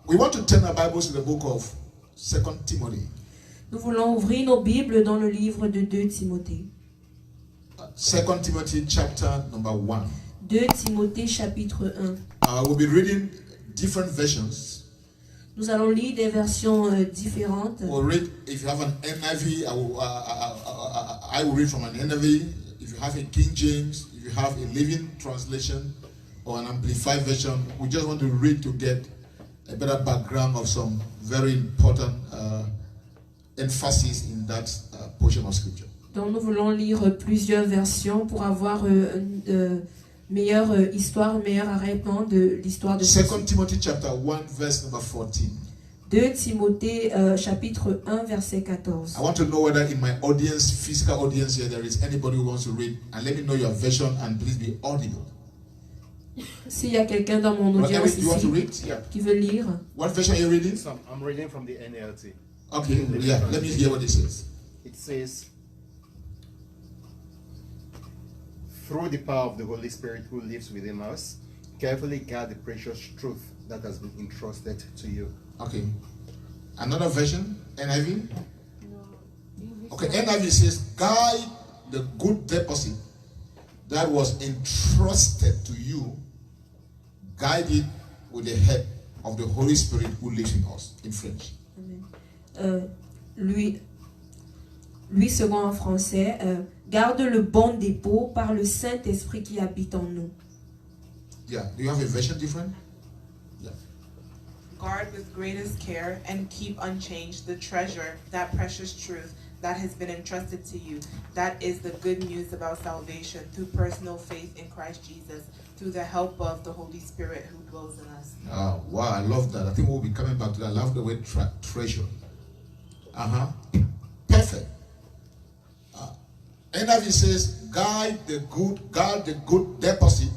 We want to turn our Bibles to the book of 2 Timothy. Nous voulons ouvrir nos Bibles dans le livre de 2 Timothée. 2 Timothy chapter number 1. 2 Timothée chapitre 1. We'll be reading different versions. Nous allons lire des versions différentes. We'll read, if you have an NIV, I will read from an NIV. If you have a King James, if you have a Living Translation or an Amplified version, we just want to read to get a better background of some very important emphasis in that portion of Scripture. Donc nous voulons lire plusieurs versions pour avoir une meilleure histoire, un meilleur arrêtement de l'histoire de 2 Timothy chapter 1 verse number 14. 2 Timothée chapitre 1 verset 14. I want to know whether in my audience, physical audience here, there is anybody who wants to read, and let me know your version and please be audible. S'il y a quelqu'un dans mon audience you want to read? ici Yeah. qui veut lire. What version are you reading? So I'm reading from the NLT. Okay, yeah, let me hear what it says. It says, through the power of the Holy Spirit who lives within us, carefully guard the precious truth that has been entrusted to you. Okay. Another version, NIV? Okay, NIV says, guide the good deposit that was entrusted to you, guide it with the help of the Holy Spirit who lives in us, in French. Lui second en français, garde le bon dépôt par le Saint-Esprit qui habite en nous. Yeah, do you have a version different? Yeah. Guard with greatest care and keep unchanged the treasure, that precious truth that has been entrusted to you. That is the good news about salvation through personal faith in Christ Jesus, through the help of the Holy Spirit who dwells in us. Oh, wow, I love that. I think we'll be coming back to that. I love the word treasure. Perfect. NIV says, guard the good deposit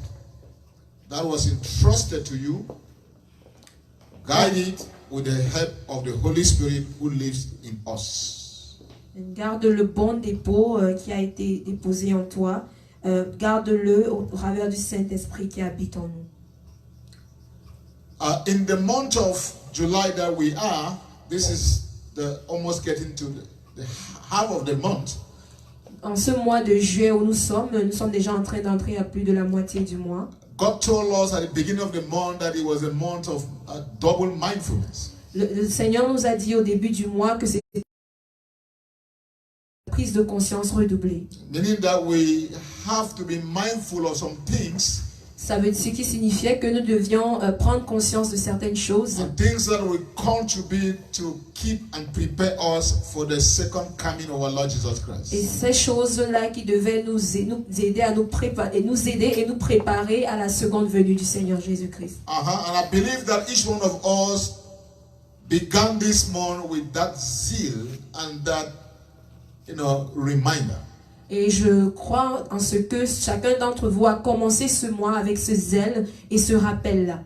that was entrusted to you. Guide it with the help of the Holy Spirit who lives in us. Garde le bon dépôt qui a été déposé en toi. Garde-le au travers du Saint-Esprit qui habite en nous. In the month of July that we are, this is almost getting to the half of the month. En ce mois de juillet où nous sommes déjà en train d'entrer à plus de la moitié du mois. God told us at the beginning of the month that it was a month of double mindfulness. Le Seigneur nous a dit au début du mois que c'était une prise de conscience redoublée. Meaning that we have to be mindful of some things. Ça veut dire ce qui signifiait que nous devions prendre conscience de certaines choses. And things that will contribute to keep and prepare us for the second coming of our Lord Jesus Christ. Et ces choses-là qui devaient nous aider à nous préparer, et nous préparer à la seconde venue du Seigneur Jésus-Christ. And I believe that each one of us began this month with that zeal and that, reminder. Et je crois en ce que chacun d'entre vous a commencé ce mois avec ce zèle et ce rappel-là.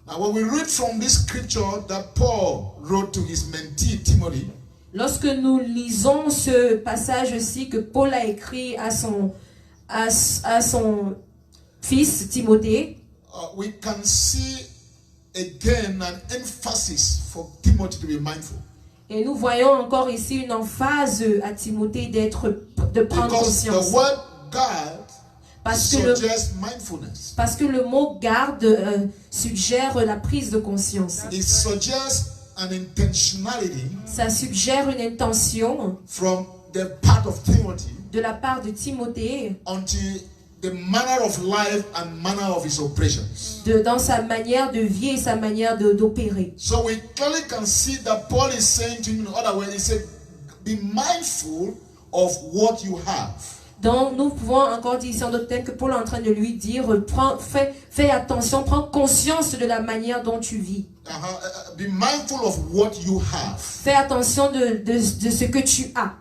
Now, when we read from this scripture that Paul wrote to his mentee Timothy, lorsque nous lisons ce passage-ci que Paul a écrit à son fils Timothée, we can see again an emphasis for Timothy to be mindful. et nous voyons encore ici une emphase à Timothée de prendre Because conscience. the word guard Parce suggests mindfulness. Parce que le mot garde suggère la prise de conscience. It suggests an intentionality Ça suggère une intention from the part of Timothy de la part de Timothée unto the manner of life and manner of his operations. dans sa manière de vie et sa manière d'opérer. So we clearly can see that Paul is saying to him in other words, he said, be mindful of what you have. Donc nous pouvons encore dire ici en d'autres termes que Paul est en train de lui dire, fais attention, prends conscience de la manière dont tu vis. Be mindful of what you have. Fais attention de ce que tu as.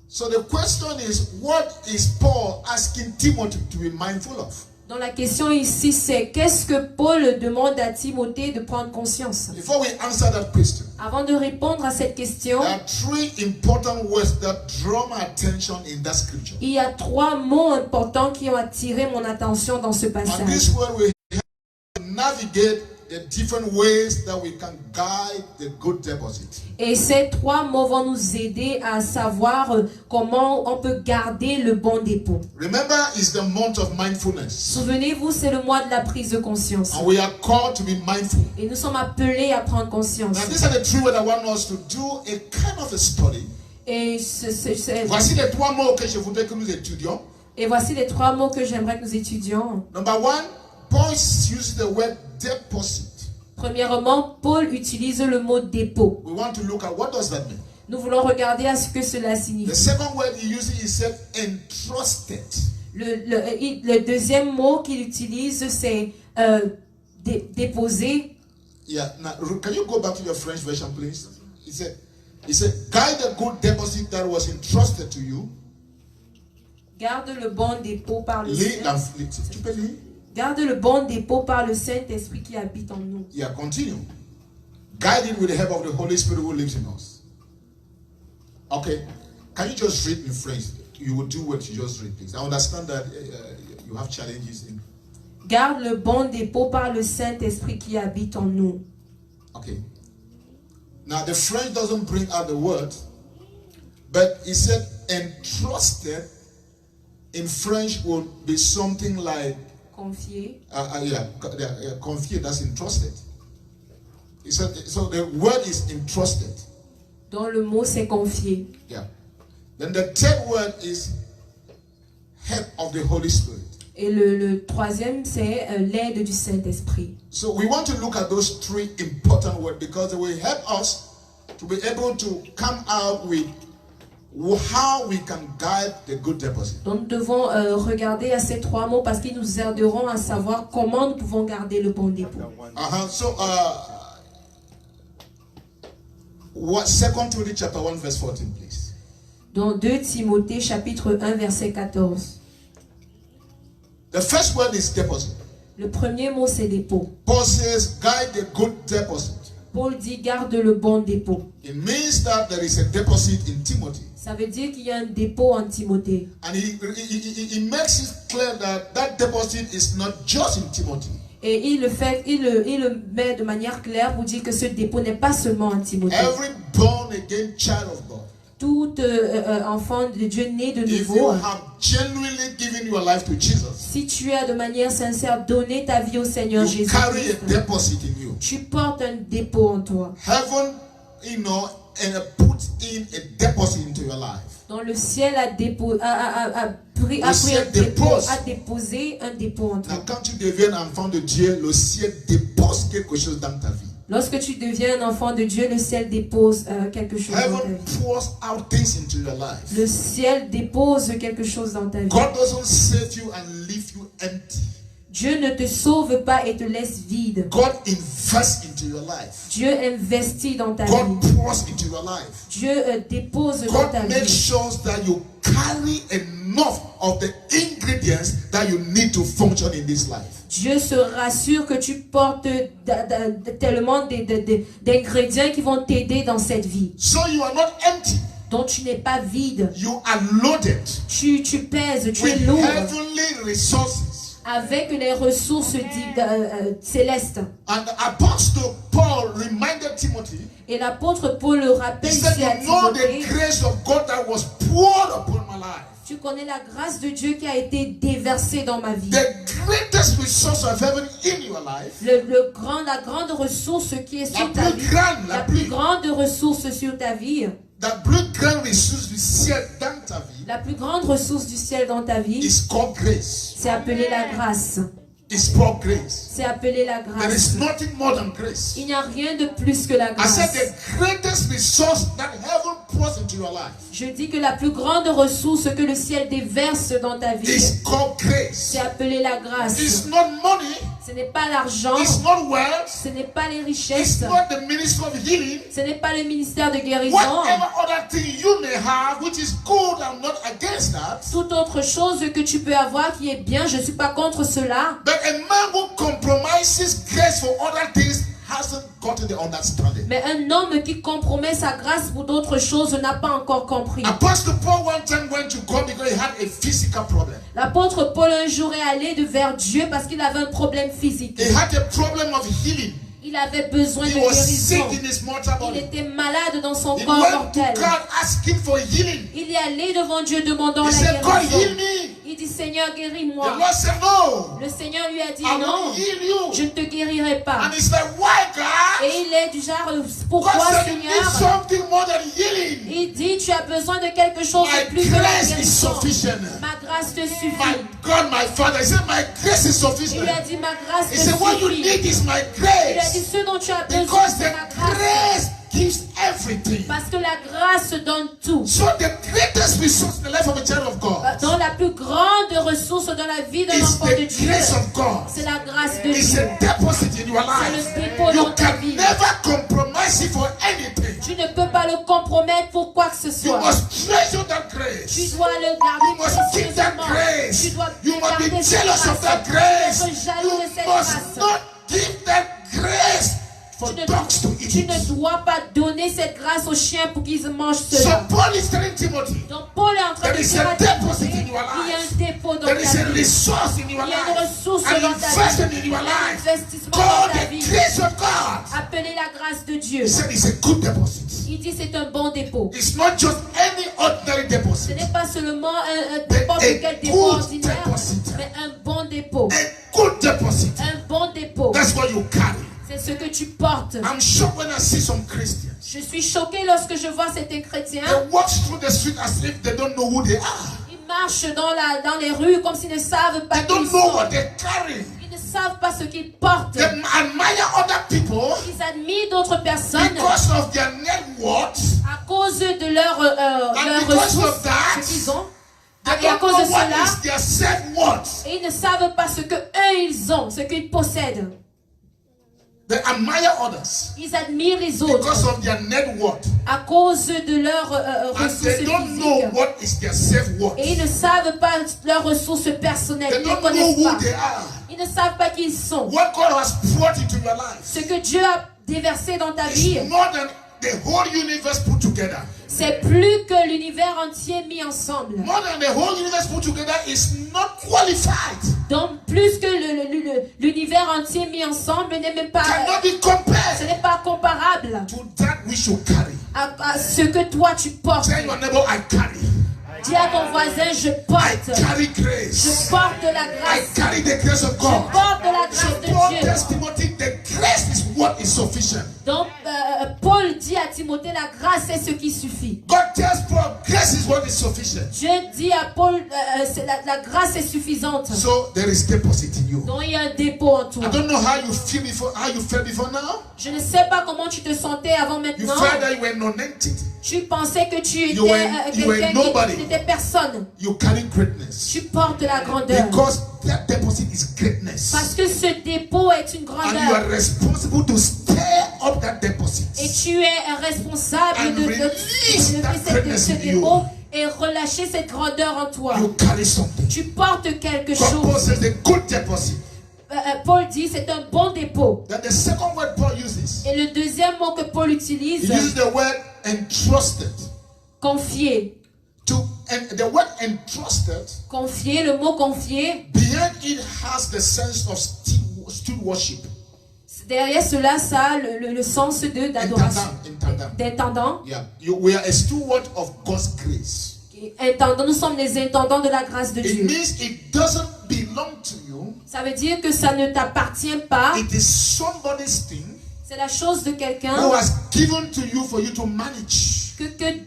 So the question is, what is Paul asking Timothy to be mindful of? Donc la question ici c'est, qu'est-ce que Paul demande à Timothée de prendre conscience? Before we answer that question, Avant de répondre à cette question, there are three important words that draw my attention in that scripture. il y a 3 mots importants qui ont attiré mon attention dans ce And passage. this word we have to navigate the different ways that we can guide the good deposit. Et ces 3 mots vont nous aider à savoir comment on peut garder le bon dépôt. Remember, it's the month of mindfulness. Souvenez-vous, c'est le mois de la prise de conscience. And we are called to be mindful. Et nous sommes appelés à prendre conscience. Now, these are the 3 ways I want us to do a kind of a study. Et, Voici les 3 mots que je voudrais que nous étudions. et voici les 3 mots que j'aimerais que nous étudions. Number 1, Paul uses the word deposit. Premièrement, Paul utilise le mot dépôt. We want to look at what does that mean. Nous voulons regarder à ce que cela The signifie. second word he uses, he said entrusted. Le deuxième mot qu'il utilise, c'est déposer. Yeah. Now, can you go back to your French version, please? He said, guide the good deposit that was entrusted to you. Garde le bon dépôt par le Lis Saint. tu peux lire? Garde le bon dépôt par le Saint-Esprit qui habite en nous. Yeah, continue. Guide it with the help of the Holy Spirit who lives in us. Okay. Can you just read in French? You will do what you just read, please. I understand that you have challenges in. Garde le bon dépôt par le Saint-Esprit qui habite en nous. Okay. Now the French doesn't bring out the word, but it said entrusted in French would be something like Confier. confier, that's entrusted. He said, so the word is entrusted. Dont le mot c'est confier. Yeah. Then the third word is help of the Holy Spirit. Et le troisième c'est l'aide du Saint-Esprit. So we want to look at those 3 important words because they will help us to be able to come out with how we can guide the good deposit. Donc nous devons regarder à ces 3 mots parce qu'ils nous aideront à savoir comment nous pouvons garder le bon dépôt. So, what 2 Timothy chapter 1 verse 14, please. Dans 2 Timothée chapitre 1 verset 14. The first word is deposit. Le premier mot c'est dépôt. Paul says, guide the good deposit. Paul dit garde le bon dépôt. It means that there is a deposit in Timothy. Ça veut dire qu'il y a un dépôt en Timothée. And he makes it clear that that deposit is not just in Timothy. Et il le met de manière claire pour dire que ce dépôt n'est pas seulement en Timothée. Every born again child of God, Tout enfant de Dieu né de if you nouveau, have genuinely given your life to Jesus, si tu as de manière sincère donné ta vie au Seigneur you Jésus, carry a deposit in you. tu portes un dépôt en toi. Heaven, and put in a deposit into your life. Dans le ciel a déposé un dépôt en toi. Now, quand tu deviens enfant de Dieu, le ciel dépose quelque chose dans ta vie. Lorsque tu deviens un enfant de Dieu, le ciel dépose quelque chose dans ta Heaven vie. pours out things into your life. Le ciel dépose quelque chose dans ta vie. God doesn't save you and leave you empty. Dieu ne te sauve pas et te laisse vide. God invests into your life. Dieu investit dans ta God vie. pours into your life. Dieu dépose dans ta God makes vie. sure that you carry enough of the ingredients that you need to function in this life. Dieu se rassure que tu portes tellement d'ingrédients qui vont t'aider dans cette vie. So you are not empty. Donc tu n'es pas vide. You are loaded Tu pèses, tu es with lourd heavenly resources. avec les ressources célestes. And Apostle Paul reminded Timothy, Et l'apôtre Paul le he rappelle said, ici à you know the Timothée. grace of God that was poured upon my life. Tu connais la grâce de Dieu qui a été déversée dans ma vie. The greatest resource of heaven in your life, La grande ressource qui est sur ta vie. La plus grande ressource sur ta vie. the plus grande ressource du ciel dans ta vie La plus grande ressource du ciel dans ta vie, is called grace. c'est appelé la grâce. It's called grace. C'est appelé la There is grâce. nothing more than grace. Il n'y a rien de plus que la I said grâce. the greatest resource that heaven pours into your life Je dis que la plus grande ressource que le ciel déverse dans ta vie, is called grace. c'est appelé la grâce. It's not money. Ce n'est pas l'argent, It's not wealth. ce n'est pas les It's richesses, not the ministry of healing. ce n'est pas le ministère de guérison. Whatever other thing you may have, which is good, I'm not against that. Toute autre chose que tu peux avoir qui est bien, je ne suis pas contre cela. But a man who compromises grace for other things hasn't gotten the understanding. Mais un homme qui compromet sa grâce pour d'autres choses n'a pas encore compris. Apostle Paul one time went to God because he had a physical problem. L'apôtre Paul un jour est allé vers Dieu parce qu'il avait un problème physique. He had a problem of healing. Il avait besoin de He was guérison. sick in his mortal Il body. était malade dans son He corps went to mortel. God asking for healing. Il est allé devant Dieu demandant He la said, God, guérison. heal me. Il dit, Seigneur, The guéris-moi. Lord said, no, Le Seigneur lui a dit, I non, won't heal you. je ne te guérirai pas. And he's like, why, God? Et il est du genre, God pourquoi, said, you need Seigneur? something more than healing. Il dit, tu as besoin de quelque chose de My plus que la grace is guérison. sufficient. Ma grâce te suffit. My God, my Father, he said, my grace is Il sufficient. lui a dit, ma grâce He te said, what you suffit. need is my Il lui a dit, grace. ce dont tu as besoin, Because c'est the ma grâce. grace gives everything. Parce que la grâce donne tout. So the greatest resource in the life of a child of God Dans la plus grande ressource dans la vie d'un is enfant de the Dieu, grace of God. c'est la grâce de It's Dieu. a deposit in your C'est life. le dépôt You dans ta can vie. never compromise it for anything. Tu ne peux pas le compromettre pour quoi que ce You soit. must treasure that Tu grace. dois le You garder must keep that précieusement. grace. Tu dois You must garder be cette jealous of that grâce. grace. Tu dois être jaloux You de cette must grâce. not give that grace for Tu ne, dogs to eat tu it. ne dois pas donner cette grâce aux chiens pour qu'ils mangent So cela. Paul is telling Timothy, Donc Paul est en train de there is dire a à Timothée, deposit in your il y a life. un dépôt dans There is a ta vie. resource in your Il y a une life. ressource An dans ta investment vie. in your Un life. investissement dans Called ta the vie. grace of God. Appelez la grâce de Dieu. He said it's a good deposit. Il dit c'est un bon dépôt. It's not just any ordinary Ce deposit. n'est pas seulement un But n'importe a quel dépôt good ordinaire, deposit. mais un bon dépôt. A good deposit. Un bon dépôt. That's what you carry. C'est ce que tu portes. I'm shocked when I see some Christians. Je suis choquée lorsque je vois certains chrétiens. They walk through the street as if they don't know who they are. Ils marchent dans les rues comme s'ils ne savent pas They qui don't ils know sont. what they carry. Ils ne savent pas ce qu'ils portent. They admire other people Ils admirent d'autres personnes because of their net worth. à cause de leur because ressources, of that, ce qu'ils ont. They Et à don't cause know de what cela, is their self-worth. et ils ne savent pas ce que eux ils ont, ce qu'ils possèdent. They admire others Ils admirent les because autres of their net worth. à cause de leurs And ressources they don't know physiques. what is their self-worth. Et ils ne savent pas leurs ressources personnelles. They Ils ne don't know connaissent who pas. they are. Ils ne savent pas qui ils sont. What God has brought into your life Ce que Dieu a déversé dans ta vie, is more than the whole universe put together. c'est plus que l'univers entier mis ensemble. More than the whole universe put together is not qualified. Donc plus que l'univers entier mis ensemble n'est même pas, Cannot be ce compared n'est pas comparable to that which you carry. à ce que toi tu portes. Tell your neighbor, I carry. Dis à ton voisin, je I porte. carry Je grace. porte la I grâce. carry the grace of Je God. porte la So grâce Paul de tells Dieu. Timothy, the grace is what is sufficient. Donc Paul dit à Timothée, la grâce est ce qui suffit. God tells Paul, grace is what is sufficient. Dieu dit à Paul, la grâce est suffisante. So there is deposit in you. Donc il y a un dépôt en toi. I don't know how you feel before, how you felt before now. Je ne sais pas comment tu te sentais avant You maintenant. felt that you were non-entity. Tu pensais que tu étais You were quelqu'un nobody. qui n'était personne. You carry greatness. Tu portes la grandeur. Because that deposit is greatness. Parce que ce dépôt est une And you are grandeur. responsible to stir up that deposit. Et tu es responsable And de release that ce greatness in you. dépôt et relâcher cette grandeur en toi. You carry something. Tu portes quelque God Paul chose. says the good deposit. Paul dit c'est un bon dépôt. Then the second word Paul uses, Et le deuxième mot que Paul he utilise, uses the word entrusted. confier. And the word entrusted, Confier, le mot confier, behind it has the sense of stewardship. derrière cela, ça a le sens de d'adoration. Intendant. D'intendant. Yeah. We are a steward of God's grace. Intendant, nous sommes les intendants de la grâce de It Dieu. means it doesn't belong to you. Ça veut dire que ça ne t'appartient pas. It is somebody's thing C'est la chose de who quelqu'un has given to you for you to manage. que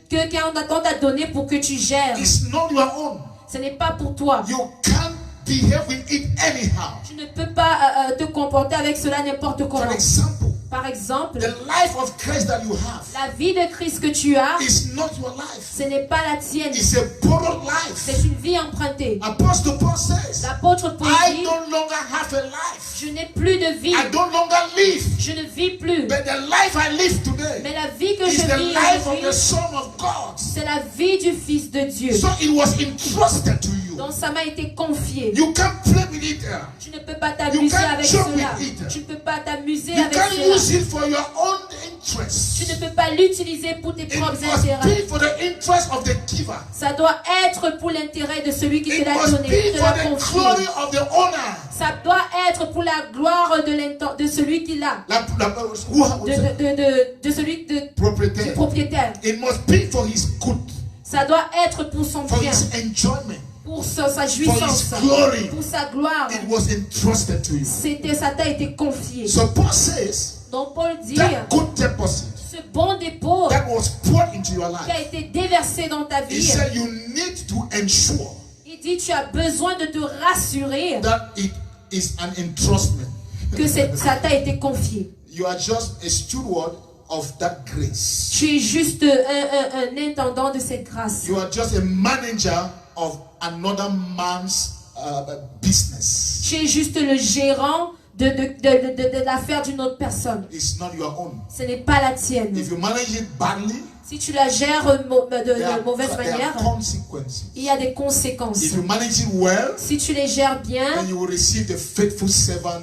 quelqu'un t'a donné pour que tu gères. It's not your own. Ce n'est pas pour toi. You can't behave with it anyhow. Tu ne peux pas te comporter avec cela n'importe For comment. example, Par exemple, the life of Christ that you have la vie de Christ que tu as, is not your life. ce n'est pas la tienne. It's a borrowed life. C'est une vie empruntée. Apostle Paul says, L'apôtre Paul I dit, no longer have a life. je n'ai plus de vie. I don't longer live. Je ne vis plus. But the life I live today Mais la vie que is je the vis life of the aujourd'hui, Son of God. c'est la vie du Fils de Dieu. So it was entrusted to you. Donc ça m'a été confié. You can't play with it. Tu ne peux pas You t'amuser can't avec joke cela. with it. Tu ne peux pas t'amuser You avec can't use cela. it for your own interest. Tu ne peux pas l'utiliser pour tes It propres must intérêts. be for the interest of the giver. Ça doit être pour l'intérêt de celui qui te It l'a must donné, be qui te for l'a the confié. glory of the owner. Ça doit être pour la gloire de celui qui l'a, de celui du Propriétaire. propriétaire. It must be for his good, Ça doit être pour son for bien, his enjoyment, pour sa for jouissance, his glory. pour sa gloire. It was entrusted to you. Ça t'a été confié. So Paul says Donc Paul dit, that good deposit ce bon dépôt that was poured into your qui a life. été déversé dans ta He vie, said you need to ensure il dit tu as besoin de te rassurer that it is an entrustment. que ça t'a été confié. You are just a steward of that grace. Tu es juste un intendant de cette grâce. You are just a manager of another man's business. Tu es juste le gérant de l'affaire d'une autre personne. It's not your own. Ce n'est pas la tienne. If you manage it badly, Si tu la gères de mauvaise there manière, are consequences. il y a des conséquences. If you manage it well, Si tu les gères bien, then you will receive the faithful servant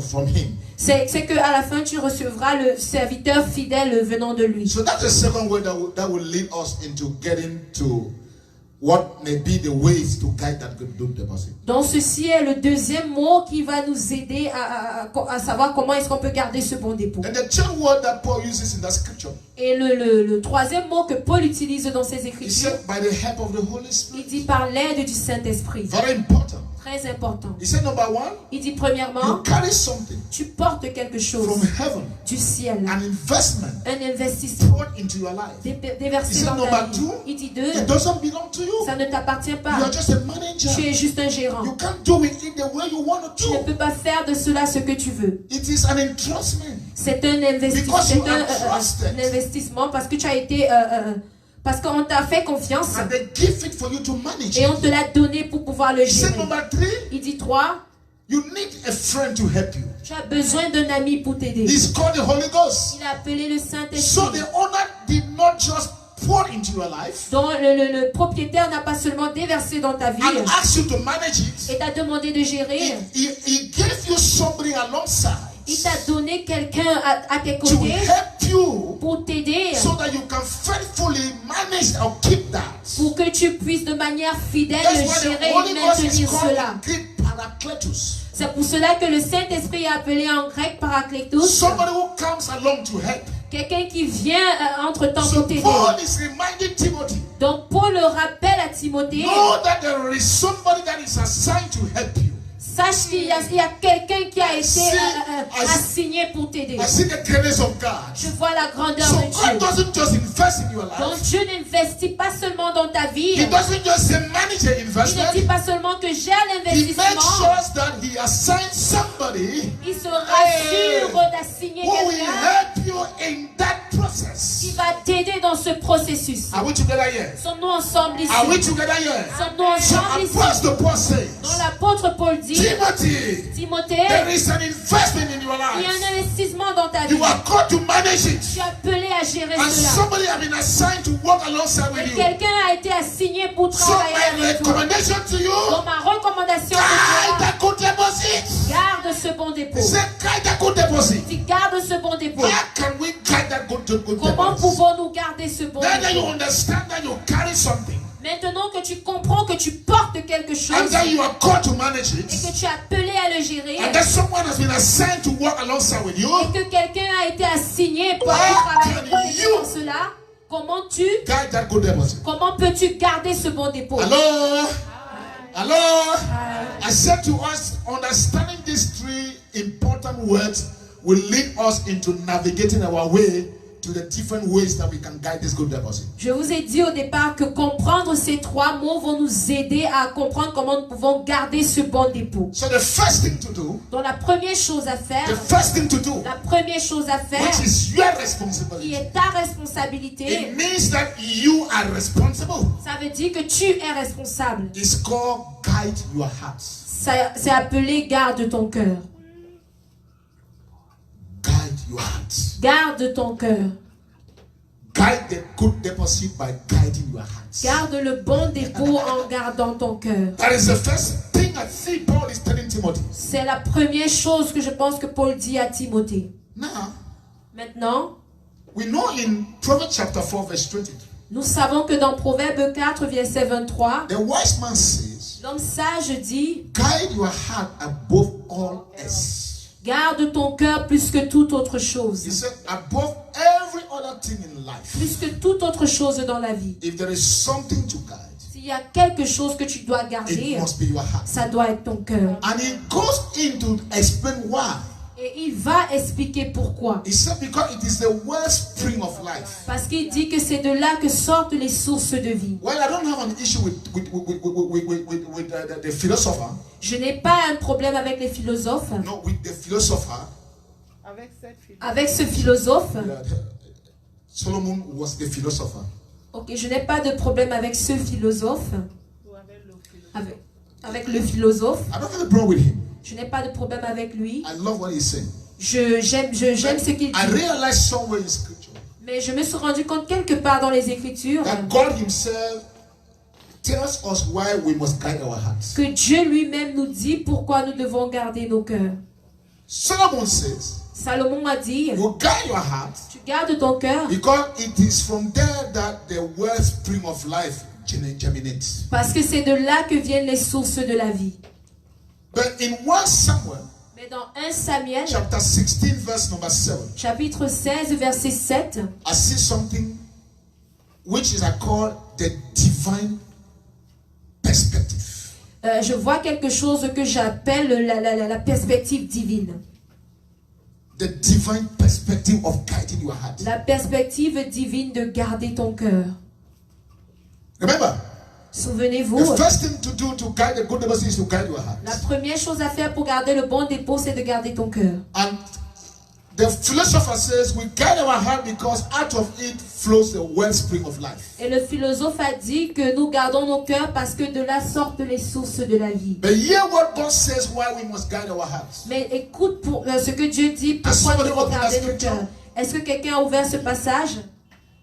from him. c'est que à la fin tu recevras le serviteur fidèle venant de lui. So that's the second way that will lead us into getting to what may be the ways to guide that good deposit. Donc ceci est le deuxième mot qui va nous aider à savoir comment est-ce qu'on peut garder ce bon dépôt. And the third word that Paul uses in that scripture, Et le troisième mot que Paul utilise dans ses he écritures, said, by the help of the Holy il Spirit. dit par l'aide du Saint-Esprit. Very important. Très important. He said, number one, Il dit you premièrement, carry something tu portes quelque chose from heaven, du ciel, an investment un investissement poured into your life. déversé He said, dans ta number vie. two, Il dit deux, it doesn't belong to you. ça ne t'appartient You pas. are just a manager. Tu es juste un gérant. You can't do it in the way you want to Tu ne do. peux pas faire de cela ce que tu veux. It is an entrustment. C'est un investissement. Because you C'est are trusted. un investissement parce que tu as été, parce qu'on t'a fait confiance And they give it for you to manage. et on te l'a donné pour pouvoir le He said, gérer. number three, Il dit 3, you need a friend to help you. tu as besoin d'un ami pour t'aider. He's called the Holy Ghost. Il a appelé le So Saint-Esprit. the owner did not just pour into your life dont le propriétaire n'a pas seulement déversé dans ta vie and asked you to manage it. et t'a demandé de gérer. He gave you somebody alongside Il t'a donné quelqu'un à tes to côtés help you pour t'aider, so that you can faithfully manage or keep that. pour que tu puisses de manière fidèle That's why the gérer Holy et Ghost is maintenir called cela. in Greek Parakletos. C'est pour cela que le Saint-Esprit est appelé en grec Parakletos, Somebody who comes along to help. quelqu'un qui vient entre-temps So pour t'aider. Paul is reminding Timothy, Donc Paul le rappelle à Timothée, know that there is somebody that is assigned to help you. sache qu'il y a quelqu'un qui a été assigné pour t'aider. I see the greatness of God. Je vois la grandeur So de God Dieu. doesn't just invest in your Donc life. Dieu n'investit pas seulement dans ta vie. He doesn't just say manage the Il ne dit investment. pas seulement que gère He makes l'investissement. sure that he assigns somebody Il se rassure d'assigner who will quelqu'un help you in that qui process. va t'aider dans ce processus. Are we together here? Sommes-nous ensemble ici? Are we together here? Sommes-nous So ensemble ici? Apostle Paul Donc says, l'apôtre Paul dit, Timothy, Timothée, there is an investment in your il y a life. un investissement dans ta vie. You are called to manage it. Tu es appelé à gérer And cela. somebody has been assigned to work alongside Et with you. quelqu'un a été assigné pour So travailler my avec toi. recommendation to you, Donc ma recommandation guide pour toi, that good deposit. garde ce bon dépôt. He said, guide that good deposit. Tu gardes ce bon dépôt. How can we guide that good Comment deposit? pouvons-nous garder ce bon Then you dépôt? understand that you carry something. Maintenant que tu comprends que tu portes quelque chose And then you are called to manage et it. que tu es appelé à le gérer And then someone has been assigned to work alongside with you. et que quelqu'un a été assigné pour aller travailler pour t'aider dans cela, comment peux-tu garder ce bon dépôt? Hello? Hello? I said to us, understanding these three important words will lead us into navigating our way to the different ways that we can guide this good deposit. Je vous ai dit au départ que comprendre ces trois mots vont nous aider à comprendre comment nous pouvons garder ce bon dépôt. So the first thing to do, Donc la première chose à faire, la première chose à faire, which is your qui responsibility, est ta responsabilité, it means that you are responsible. ça veut dire que tu es responsable. It's called guide your heart. C'est appelé garde ton cœur. Guide your heart. Garde ton cœur. Guide the good deposit by guiding your heart. Garde le bon dépôt en gardant ton cœur. That is the first thing I see Paul is telling Timothy. C'est la première chose que je pense que Paul dit à Timothée. Now, Maintenant, we know in Proverbs chapter 4 verse 23, nous savons que dans Proverbe 4, verset 23, the wise man says, l'homme sage dit, guide your heart above all else. garde ton cœur plus que toute autre He chose. said, above every other thing in life, Plus que toute autre chose dans la vie. if there is something to guide, S'il y a quelque chose que tu dois it garder, must be your heart. ça doit être ton cœur. And he goes in to explain why. Et il va expliquer pourquoi. He said, because it is the wellspring of life. Parce qu'il dit que c'est de là que sortent les sources de vie. Well, I don't have an issue with the philosopher. Je n'ai pas un problème avec les philosophes. No, with the philosopher. Avec cette fille. Avec ce philosophe. Solomon was the philosopher. Ok, je n'ai pas de problème avec ce philosophe. Ou avec le philosophe. Avec le philosophe. I don't have a problem with him. Je n'ai pas de problème avec lui. I love what he's saying. J'aime ce qu'il I dit. realized somewhere in scripture Mais je me suis rendu compte quelque part dans les Écritures that God himself tells us why we must guide our hearts. que Dieu lui-même nous dit pourquoi nous devons garder nos cœurs. Solomon says, Salomon a dit, you guide your heart tu gardes ton cœur because it is from there that the wellspring of life germinates. parce que c'est de là que viennent les sources de la vie. But in 1 Samuel, Mais dans 1 Samuel, chapter 16, verse number 7, chapitre 16, verset 7, I see something which is called the divine perspective. je vois quelque chose que j'appelle la perspective divine. The divine perspective of guiding your heart. La perspective divine de garder ton cœur. Remember, Souvenez-vous, the first thing to do to guide the good deposit is to guide your heart. la première chose à faire pour garder le bon dépôt, c'est de garder ton cœur. And the philosopher says we guide our heart because out of it flows the wellspring of life. Et le philosophe a dit que nous gardons nos cœurs parce que de là sortent les sources de la vie. But hear what God says why we must guide our hearts. Mais écoute pour, ce que Dieu dit, pourquoi nous devons garder nos cœurs. Est-ce que quelqu'un a ouvert ce passage?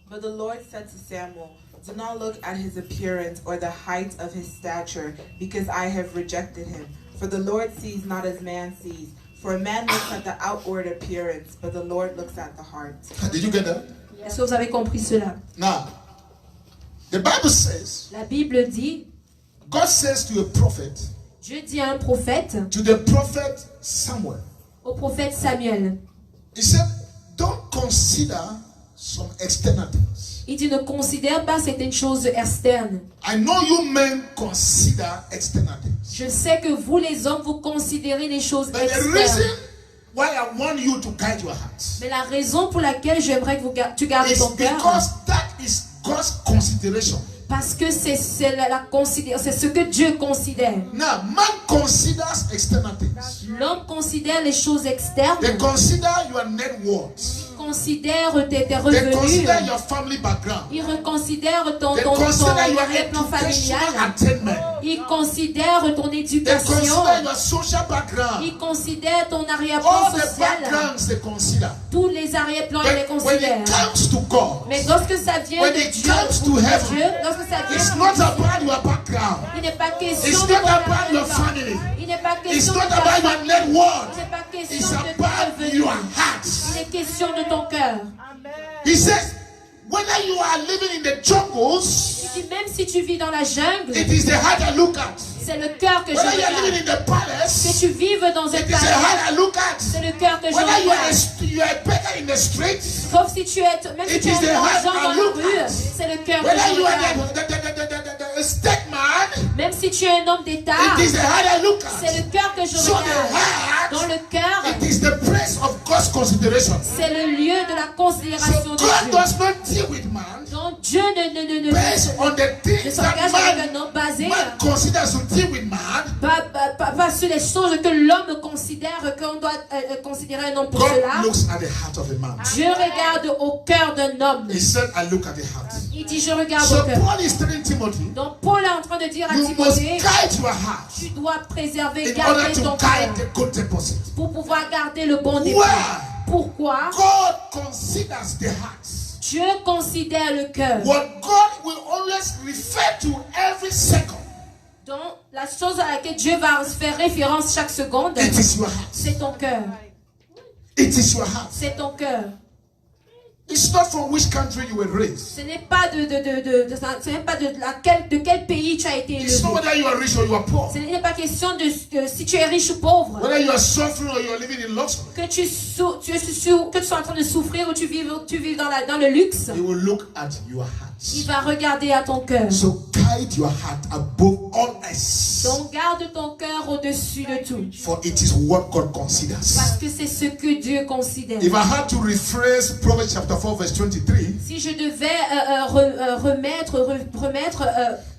But the Lord said to Samuel, do not look at his appearance or the height of his stature, because I have rejected him. For the Lord sees not as man sees. For a man looks at the outward appearance, but the Lord looks at the heart. Did you get that? Est-ce que vous avez compris cela? Now, the Bible says, La Bible dit, God says to a prophet, Dieu dit à un prophète, to the prophet Samuel, au prophète Samuel, he said, don't consider some external things. il dit ne considère pas certaines choses externes. I know you men consider external things. Je sais que vous les hommes, vous considérez les choses But the reason externes. why I want you to guide your heart Mais la raison pour laquelle j'aimerais que tu gardes is ton cœur, because that is God's consideration. parce que c'est ce que Dieu considère. Now, man considers external things. L'homme considère les choses externes. They consider your net worth. Il considère tes They revenus. consider your family background. Il reconsidère ton They consider your arrière-plan educational familial. attainment. Il considère ton They éducation. consider your social background. Il considère ton arrière-plan All the social. backgrounds they consider. Tous les arrière-plans, il les But when considère. it comes to God, Mais lorsque ça vient when de it Dieu, comes to heaven, lorsque ça vient it's de not Dieu, about your background. il n'est pas question It's de not ton about your arrière-plan. family. Il n'est pas It's question not de ta about your famille. net worth. Il n'est pas It's question de tes about revenus. your heart. Il est question de ton cœur. He says, whether you are living in the jungles, Il dit même si tu vis dans la jungle, it is the heart I look at. c'est le cœur que je Whether you are living regarde. in the palace, Que tu vives dans un it is the palais, heart I look at. c'est le cœur que je Whether regarde. you are a beggar in the streets, Sauf si tu es, même si It tu es is the un heart argent dans I la look rue, at. c'est le cœur que whether je you are regarde. the statesman, Même si tu es un homme d'État, it is the heart I look c'est at. le cœur que je So the regarde. Dans heart, le cœur, it is the place of God's consideration. c'est le lieu de la So considération de God Dieu. does not deal with man Donc Dieu ne based on the ne things s'engage that avec un homme basé man considers to deal with man. pas sur les choses que l'homme considère qu'on doit considérer un homme pour God cela. looks at the heart of a man. Dieu regarde au cœur d'un homme. He said, I look at the heart. Il dit je regarde So au cœur. Paul is telling Timothy, Donc Paul est en train de dire à you must Timothée, guide your heart tu dois préserver, in order garder to ton guide cœur the good deposit. pour pouvoir garder le bon dépôt. Why? Pourquoi? God considers the heart. Dieu considère le cœur. What God will always refer to every second, Donc la chose à laquelle Dieu va faire référence chaque seconde, it is your heart. c'est ton cœur. It is your heart. C'est ton cœur. It's not from which country you were raised. Ce n'est pas ce n'est pas de quel pays tu as été It's not élevé. whether you are rich or you are poor. Ce n'est pas question de si tu es riche ou pauvre. Whether you are suffering or you are living in luxury. Que tu sois en train de souffrir ou tu vives dans le luxe. He will look at your Il heart. va regarder à ton cœur. So guide your heart above all else. Donc garde ton cœur au-dessus de tout. For it is what God considers. Parce que c'est ce que Dieu considère. If I had to rephrase Proverbs chapter 4 verse 23, Si je devais remettre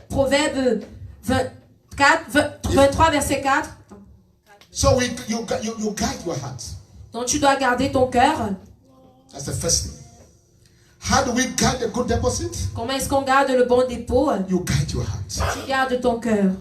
Proverbe 23 verset 4, so you guide your heart. donc tu dois garder ton cœur. That's the first thing. How do we guide the good deposit? Comment est-ce qu'on garde le bon dépôt? You guide your heart. Tu gardes ton cœur.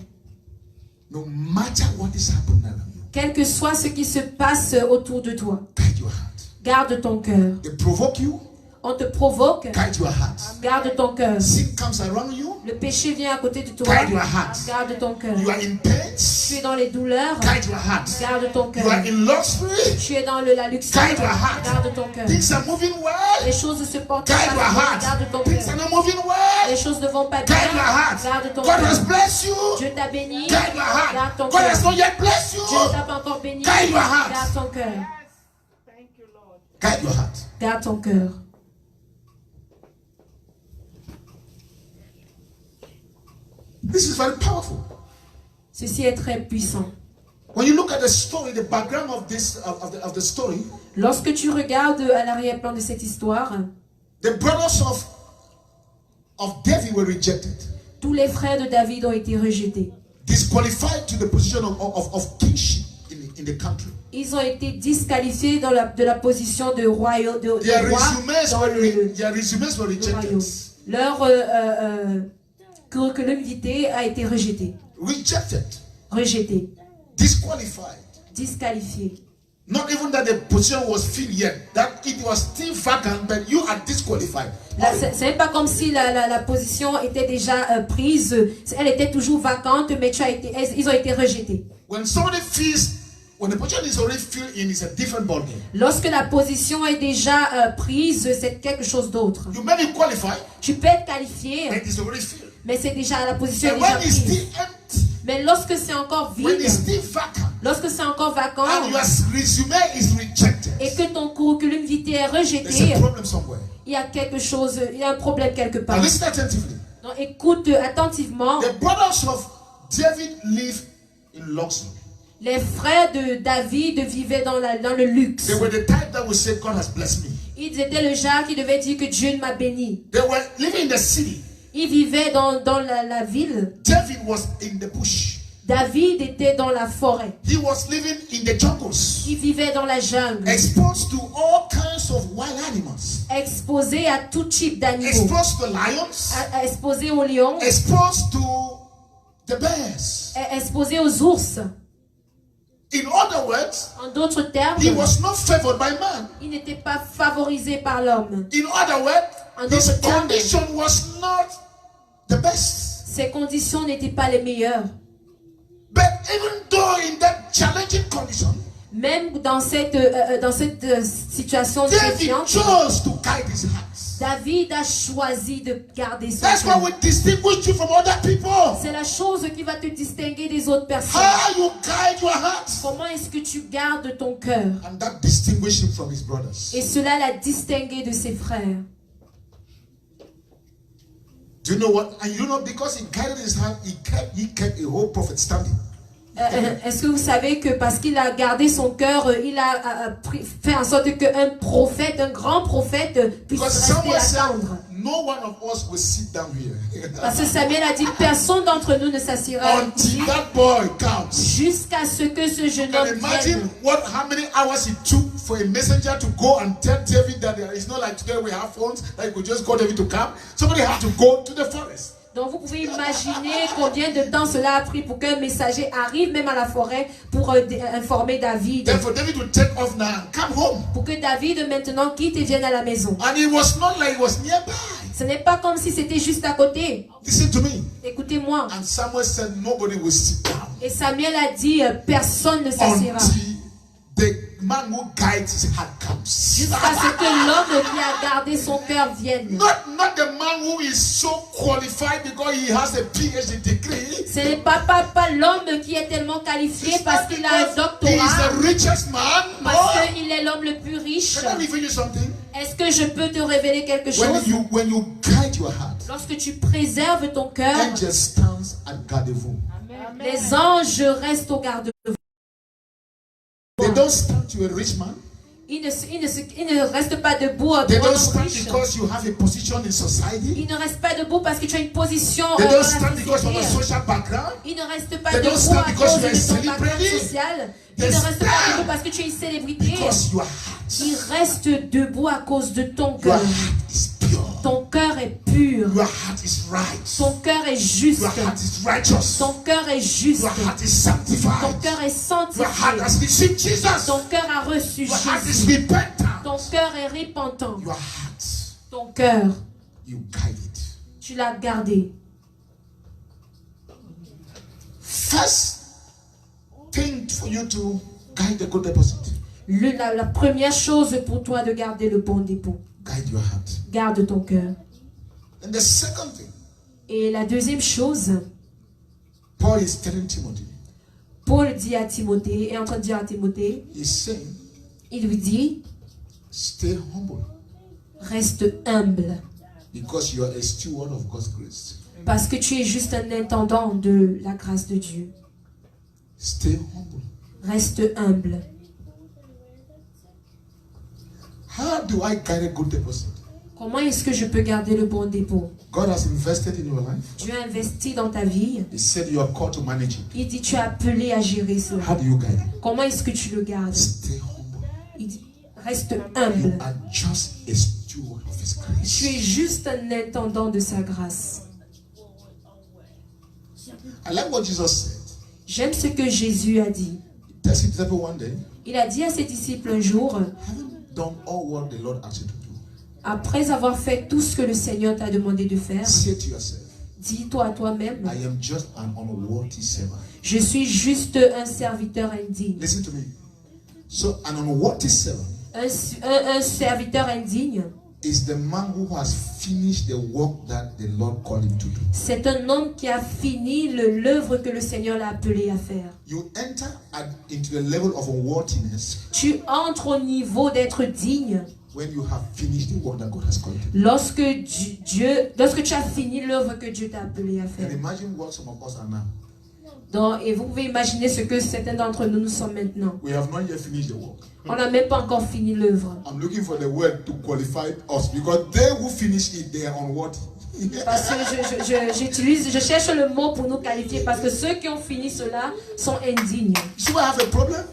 No matter what is happening around you, Quel que soit ce qui se passe autour de toi, guide your heart. garde ton cœur. They provoke you, On te provoque, guide your heart. garde ton cœur. Sin comes around you, Le péché vient à côté de toi, guide your heart. garde ton cœur. You are in pain, Tu es dans les douleurs, guide your heart. garde ton You are cœur. in luxury, Tu es dans la luxure, guide your heart. garde ton cœur. Things are moving well, Les choses se portent guide pas your bien, heart. garde ton Things are cœur. not moving well, Les choses ne vont pas bien, guide your heart. garde ton God has cœur. blessed you, Dieu t'a béni, guide your heart. garde ton God has cœur. not yet blessed you, Dieu ne t'a pas encore béni, guide your heart. garde ton cœur. Guide your heart. Garde ton cœur. This is very powerful. Ceci est très puissant. When you look at the story, the background of this of the story, Lorsque tu regardes à l'arrière-plan de cette histoire, the brothers of David were rejected, tous les frères de David ont été rejetés. disqualified to the position of kingship in the country. Ils ont été disqualifiés de la position de roi, Their roi resumes dans their resumes were le rejected. royaume. Leur curriculum vitae a été rejeté. Rejeted, disqualified. Disqualifié. Not even that the position was filled yet, that it was still vacant, but you are disqualified. Là, c'est même pas comme si la position était déjà prise. Elle était toujours vacante, mais ils ont été rejetés. When the position is already filled in, it's a different ballgame. Lorsque la position est déjà prise, c'est quelque chose d'autre. You may be qualified, Tu peux être qualifié, but it's already filled. mais c'est déjà la position est And déjà when it's prise. still empty, Mais lorsque c'est encore when vide, it's still vacant, lorsque c'est encore vacant, and your resume is rejected, et que ton curriculum vitae est there's rejeté, a problem somewhere. il y a quelque chose, il y a un problème quelque Now part. listen attentively. Donc écoute attentivement. The brothers of David live in luxury. Les frères de David vivaient dans le luxe. They were the type that would say, God has blessed me. Ils étaient le genre qui devait dire que Dieu m'a béni. They were living in the city. Ils vivaient dans la ville. David was in the bush. David était dans la forêt. He was living in the jungles, Il vivait dans la jungle. exposed to all kinds of wild animals, Exposé à tout type d'animaux. exposed to lions, Exposé aux lions. exposed to the bears. Exposé aux ours. In other words, En d'autres termes, he was not favored by man. il n'était pas favorisé par l'homme. In other words, En his d'autres termes, condition was not the best. ses conditions n'étaient pas les meilleures. But even though in that challenging condition, Même dans cette situation David défiante, chose to guide his heart. David a choisi de garder son That's why cœur. we distinguish you from other people. C'est la chose qui va te distinguer des autres personnes. How you guide your heart. Comment est-ce que tu gardes ton cœur? And that distinguishes him from his brothers. Et cela l'a distingué de ses frères. Do you know what? And you know, because he guided his heart, he kept a whole prophet standing. Est-ce que vous savez que parce qu'il a gardé son cœur, il a fait en sorte qu'un prophète, un grand prophète, puisse Because rester someone said, l'attendre? no one of us will sit down here Parce que Samuel a dit, personne d'entre nous ne s'assira ici until that boy comes. jusqu'à ce que ce jeune And homme imagine vienne. how many hours it took for a messenger to go and tell David that it's not like today we have phones that you could just call David to come. Somebody had to go to the forest. Donc vous pouvez imaginer combien de temps cela a pris pour qu'un messager arrive même à la forêt pour informer David. Then for David to take off now and come home. Pour que David maintenant quitte et vienne à la maison. And it was not like it was nearby. Ce n'est pas comme si c'était juste à côté. Listen to me. Écoutez-moi. And Samuel said nobody will sit down Et Samuel a dit, personne ne s'assira. until man who guides his heart comes. Jusqu'à ce que l'homme qui a gardé son cœur vienne. Not the man who is so qualified because he has a PhD degree. Ce n'est pas l'homme qui est tellement qualifié It's parce not qu'il a un because he is doctorat, the richest man. parce No. qu'il est l'homme le plus riche. Can I reveal you something? Est-ce que je peux te révéler quelque chose? When you guide your heart, Lorsque tu préserves ton cœur, angel stands at gardez-vous. les anges restent au garde-vous. They don't stand to a rich man. Ils ne restent pas debout They pour un don't homme stand riche. because you have a position in society. Ils ne restent pas debout parce que tu as une position They dans don't la stand because of a société. social background. Ils ne restent pas They don't debout stand à because cause you are de ton a background celebrity. social. Ils They ne restent pas stand debout parce que tu es une célébrité. Because your heart, Ils restent debout à cause de ton your cœur. heart is pure. Ton cœur est pur. Your heart is right. Ton cœur est juste. Your heart is righteous. Ton cœur est juste. Your heart is Ton sanctified. cœur est Your heart sanctifié. has received Jesus. Ton cœur a reçu Your heart is Jésus. repentant. Ton cœur est repentant. Your heart, Ton cœur, you guide it. tu l'as gardé. First thing for you to guide the good deposit, La première chose pour toi de garder le bon dépôt. guide your heart. Garde ton cœur. And the second thing, Et la deuxième chose, Paul is telling Timothy, Paul dit à Timothée, est en train de dire à Timothée, he's saying, il lui dit, stay humble reste humble. because you are a steward of God's grace. Parce que tu es juste un intendant de la grâce de Dieu. Stay humble. Reste humble. How do I guide a good deposit? Comment est-ce que je peux garder le bon dépôt? God has invested in your life. Dieu a investi dans ta vie. He said you are called to manage it. Il dit, tu es appelé à gérer cela. How do you guide it? Comment est-ce que tu le gardes? Stay humble. Il dit, reste You humble. are just a steward of His Tu es grace. juste un intendant de sa grâce. I like what Jesus said. J'aime ce que Jésus a dit. He tells his disciples one day, Il a dit à ses disciples un jour, having done all what the Lord asked you to do, après avoir fait tout ce que le Seigneur t'a demandé de faire, say to yourself, dis-toi à toi-même, I am just an unworthy servant. je suis juste un serviteur indigne. Listen to me. So an unworthy servant Un serviteur indigne, is the man who has finished the work that the Lord called him to do. c'est un homme qui a fini l'œuvre que le Seigneur l'a appelé à faire. You enter into the level of unworthiness Tu entres au niveau d'être digne when you have finished the work that God has called you to lorsque tu as fini l'œuvre que Dieu t'a appelé à do. faire. And imagine what some of us are now. Et vous pouvez imaginer ce que certains d'entre nous sommes maintenant. We have not yet finished the work. On n'a même pas encore fini l'œuvre. I'm looking for the word to qualify us because they who finish it, they are unworthy. Parce que je cherche le mot pour nous qualifier parce que ceux qui ont fini cela sont indignes. So I have a problem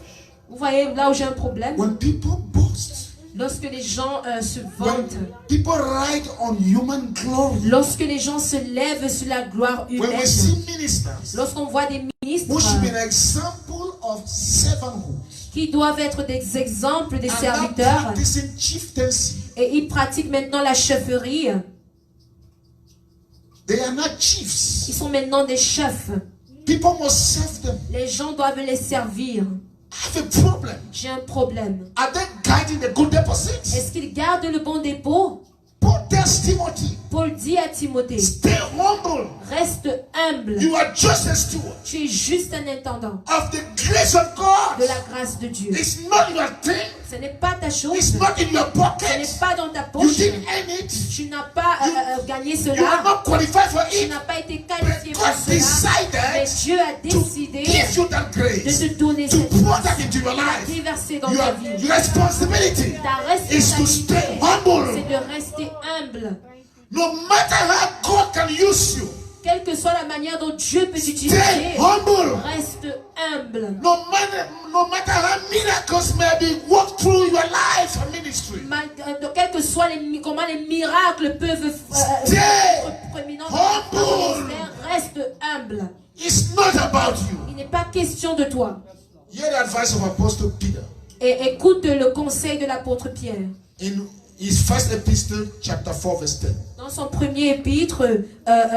Vous voyez là où j'ai un problème? when people boast, Lorsque les gens se when vantent, people ride on human glory, lorsque les gens se lèvent sur la gloire when we humaine, see ministers lorsqu'on voit des ministres who should be an example of servanthood qui doivent être des exemples des and not serviteurs practicing chieftaincy, et ils pratiquent maintenant la chefferie, they are not chiefs. ils sont maintenant des chefs. People must serve them. Les gens doivent les servir. I have a problem. J'ai un problème. Are they guiding the good deposits? Est-ce qu'ils gardent le bon dépôt? Paul tells Timothy, Paul dit à Timothée, stay humble. reste humble. You are just a steward Tu es juste un intendant of the grace of God. de la grâce de Dieu. It's not your thing. Ce n'est pas ta chose. It's not in your Ce n'est pocket. pas dans ta You poche. didn't earn it. Tu n'as pas gagné You are cela. not qualified for Tu it. n'as pas été But qualifié pour God cela. Mais decided Dieu a to décidé give you that de grace, te donner to cette pour grâce. that into your Il a life. déversé dans ta vie. Your responsibility Ta is to responsabilité, stay humble. c'est de rester humble. No matter how God can use you, Quelle que soit la manière dont Dieu peut stay t'utiliser, humble. reste humble. No matter how miracles may be worked through your life and ministry. Quel que soit comment les miracles peuvent Stay être prééminents dans ton humble. ministère, reste humble. It's not about you. Il n'est pas question de toi. Hear the advice of Apostle Peter Et écoute le conseil de l'apôtre Pierre. in his first epistle, chapter 4, verse 10. Dans son premier épître,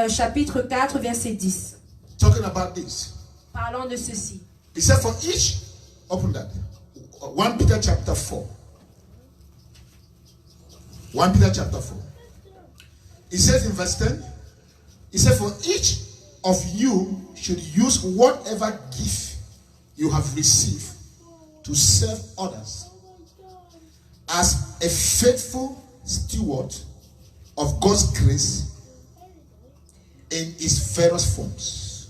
chapitre 4, verset 10. Talking about this. Parlant de ceci. He said, for each, open that. 1 Peter chapter 4. 1 Peter chapter 4. It says in verse 10, it says, for each of you should use whatever gift you have received to serve others as a faithful steward of God's grace in its various forms.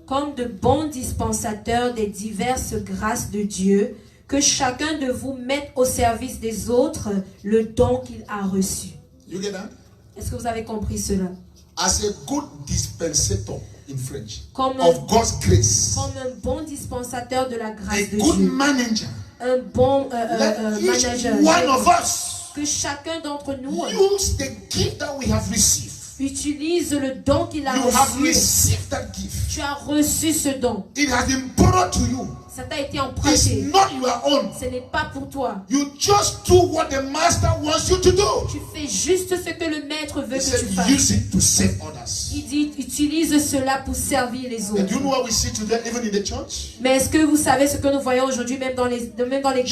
Comme de bons dispensateurs des diverses grâces de Dieu, que chacun de vous mette au service des autres le don qu'il a reçu. You get that? Est-ce que vous avez compris cela? As a good dispensator in French Comme of God's grace, Comme un bon dispensateur de la a grâce de good Dieu, manager. un bon Let each manager, one of us que chacun d'entre nous use the gift that we have received. utilise le don qu'il a You have reçu. received that gift. Tu as reçu ce don. It has been borrowed to you. Ça t'a été It's emprunté. not your own. Ce n'est pas pour toi. You just do what the master wants you to do. Tu fais juste ce que le maître veut He que said, tu fasses. use it to save others. Il dit, utilise cela pour servir les And do you autres. know what we see today, even in the church? Mais est-ce que vous savez ce que nous voyons aujourd'hui, même dans l'église?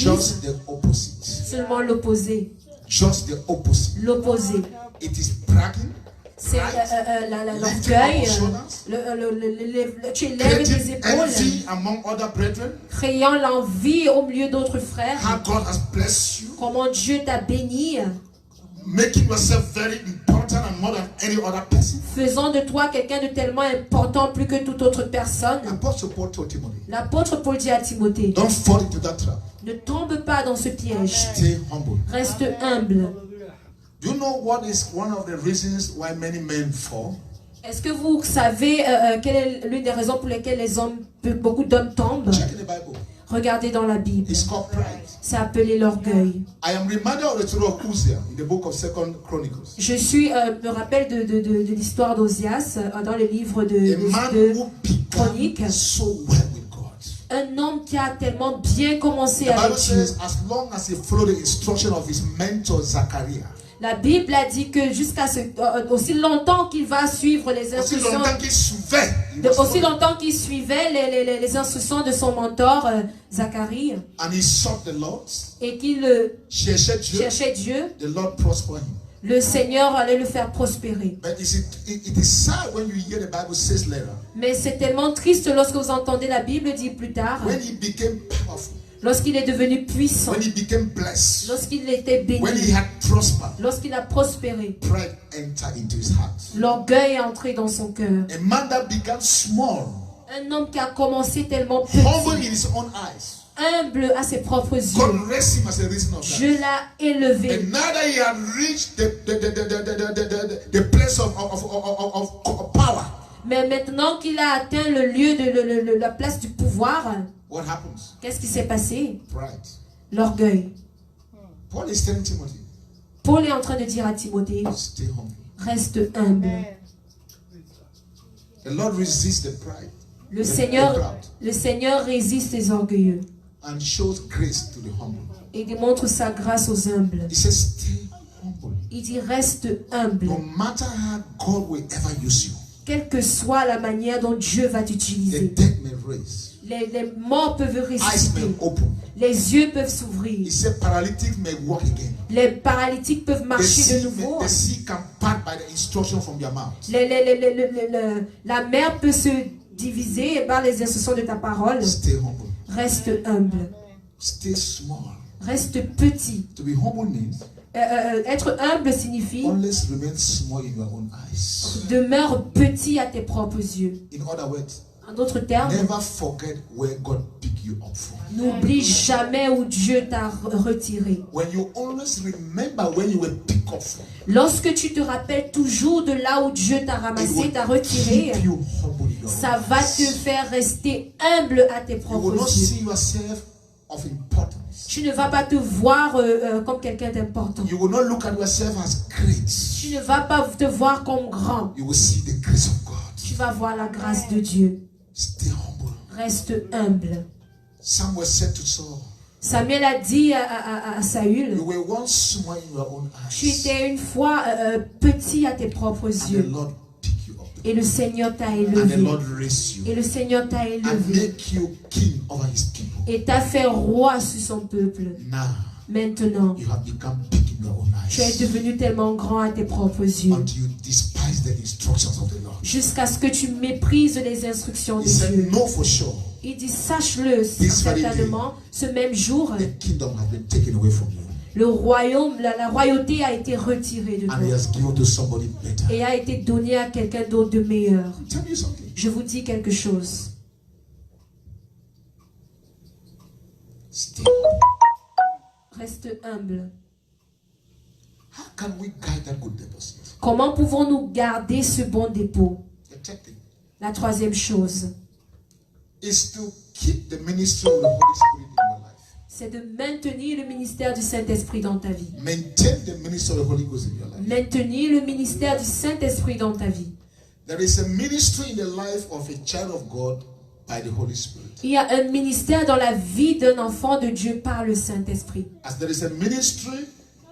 Just the opposite. Seulement l'opposé. Just the opposite. L'opposé. It is bragging, C'est lifting l'orgueil. up shoulders, Tu élèves tes creating épaules. envy among other brethren. Créant l'envie au milieu d'autres frères. How God has blessed you, Comment Dieu t'a béni. making yourself very important and more than any other person. Faisant de toi quelqu'un de tellement important plus que toute autre personne. Apostle Paul told Timothy, L'apôtre Paul dit à Timothée, don't fall into that trap. ne tombe pas dans ce piège. Stay humble. Reste humble. Do you know what is one of the reasons why many men fall? Est-ce que vous savez quelle est l'une des raisons pour lesquelles beaucoup d'hommes tombent? Check in the Bible. Regardez dans la Bible. It's called pride. C'est appelé l'orgueil. I am reminded of the story of Uzziah in the book of 2 Chronicles. Me rappelle de l'histoire d'Ozias dans le livre A man de who Chroniques. began so well with God. Un homme qui a tellement bien commencé The avec Bible Dieu. says, as long as he followed the instruction of his mentor Zachariah, La Bible a dit que jusqu'à aussi longtemps qu'il va suivre les aussi instructions, longtemps qu'il suivait, he was aussi following. longtemps qu'il suivait les instructions de son mentor Zacharie, And he sought the Lord, et qu'il cherchait Dieu, cherchait Dieu, the Lord prospered him. le Seigneur allait le faire prospérer. But it is sad when you hear the Bible says later, Mais c'est tellement triste lorsque vous entendez la Bible dire plus tard, when he became powerful, lorsqu'il est devenu puissant, when he became blessed, lorsqu'il était when he béni, had prospered, lorsqu'il a prospéré, pride entered into his heart. l'orgueil est entré dans son cœur. A man that began small, Un homme qui a commencé tellement humble petit, in his own eyes, humble à ses propres yeux, God raised him as a reason of that. Dieu l'a élevé. And now that he had reached the place of power, Mais maintenant qu'il a atteint le lieu de la place du pouvoir, what happens? qu'est-ce qui s'est passé? Pride. L'orgueil. Paul is telling Timothy, Paul est en train de dire à Timothée, stay humble. reste humble. The Lord resists the pride Le the Seigneur résiste les orgueilleux and shows grace to the humble. et démontre sa grâce aux humbles. He says, stay humble. Il dit reste humble, No matter how God will ever use you, quelle que soit la manière dont Dieu va the t'utiliser. dead may raise, Les morts peuvent eyes ressusciter, may open. les yeux peuvent He s'ouvrir, said, paralytic may walk again. les paralytiques peuvent The marcher de nouveau. sea can part by the instruction from your mouth. La mer peut se diviser par les instructions de ta parole. Stay humble. Reste humble, Stay small. reste petit. To be humble means Être humble signifie always remain small in your own eyes. demeure petit à tes propres yeux. In other words, En d'autres termes, never forget where God picked you up from. n'oublie jamais où Dieu t'a retiré. When you always remember where you were picked up from, Lorsque tu te rappelles toujours de là où Dieu t'a it ramassé, will t'a retiré, keep you humble in your ça own va te eyes. faire rester humble à tes You will propres not yeux. see yourself of importance. Tu ne vas pas te voir comme quelqu'un d'important. You will not look at yourself as great. Tu ne vas pas te voir comme grand. You will see the grace of God. Tu vas voir la grâce de Dieu. Stay humble. Reste humble. Samuel said to Saul, Samuel a dit à Saül, you were once small in your own tu eyes, étais une fois petit à tes propres and the yeux. Lord picked you up. Et le Seigneur t'a And the élevé. Lord raised you Et le Seigneur t'a and élevé. make you king over his people. et t'a fait roi sur son peuple. Now, Maintenant, you have become big in your own tu es eyes devenu tellement grand à tes propres yeux, until you despise the instructions of the Lord. jusqu'à ce que tu méprises les instructions He de said, Dieu. know for sure, Il dit, sache-le, This very certainement, ce même jour, the kingdom has been taken away from you. le royaume, la royauté a été retirée de And he toi has given to somebody better. et a été donnée à quelqu'un d'autre de meilleur. I'll tell you something. Je vous dis quelque chose. Stay. Reste humble. How can we guide that good deposit? Comment pouvons-nous garder ce bon dépôt? The third thing La troisième chose, is to keep the ministry of the Holy Spirit in your life. c'est de maintenir le ministère du Saint-Esprit dans ta vie. Maintain the ministry of the Holy Ghost in your life. Maintenir le ministère du Saint-Esprit dans ta vie. There is a ministry in the life of a child of God by the Holy Spirit. Il y a un ministère dans la vie d'un enfant de Dieu par le Saint-Esprit. As there is a ministry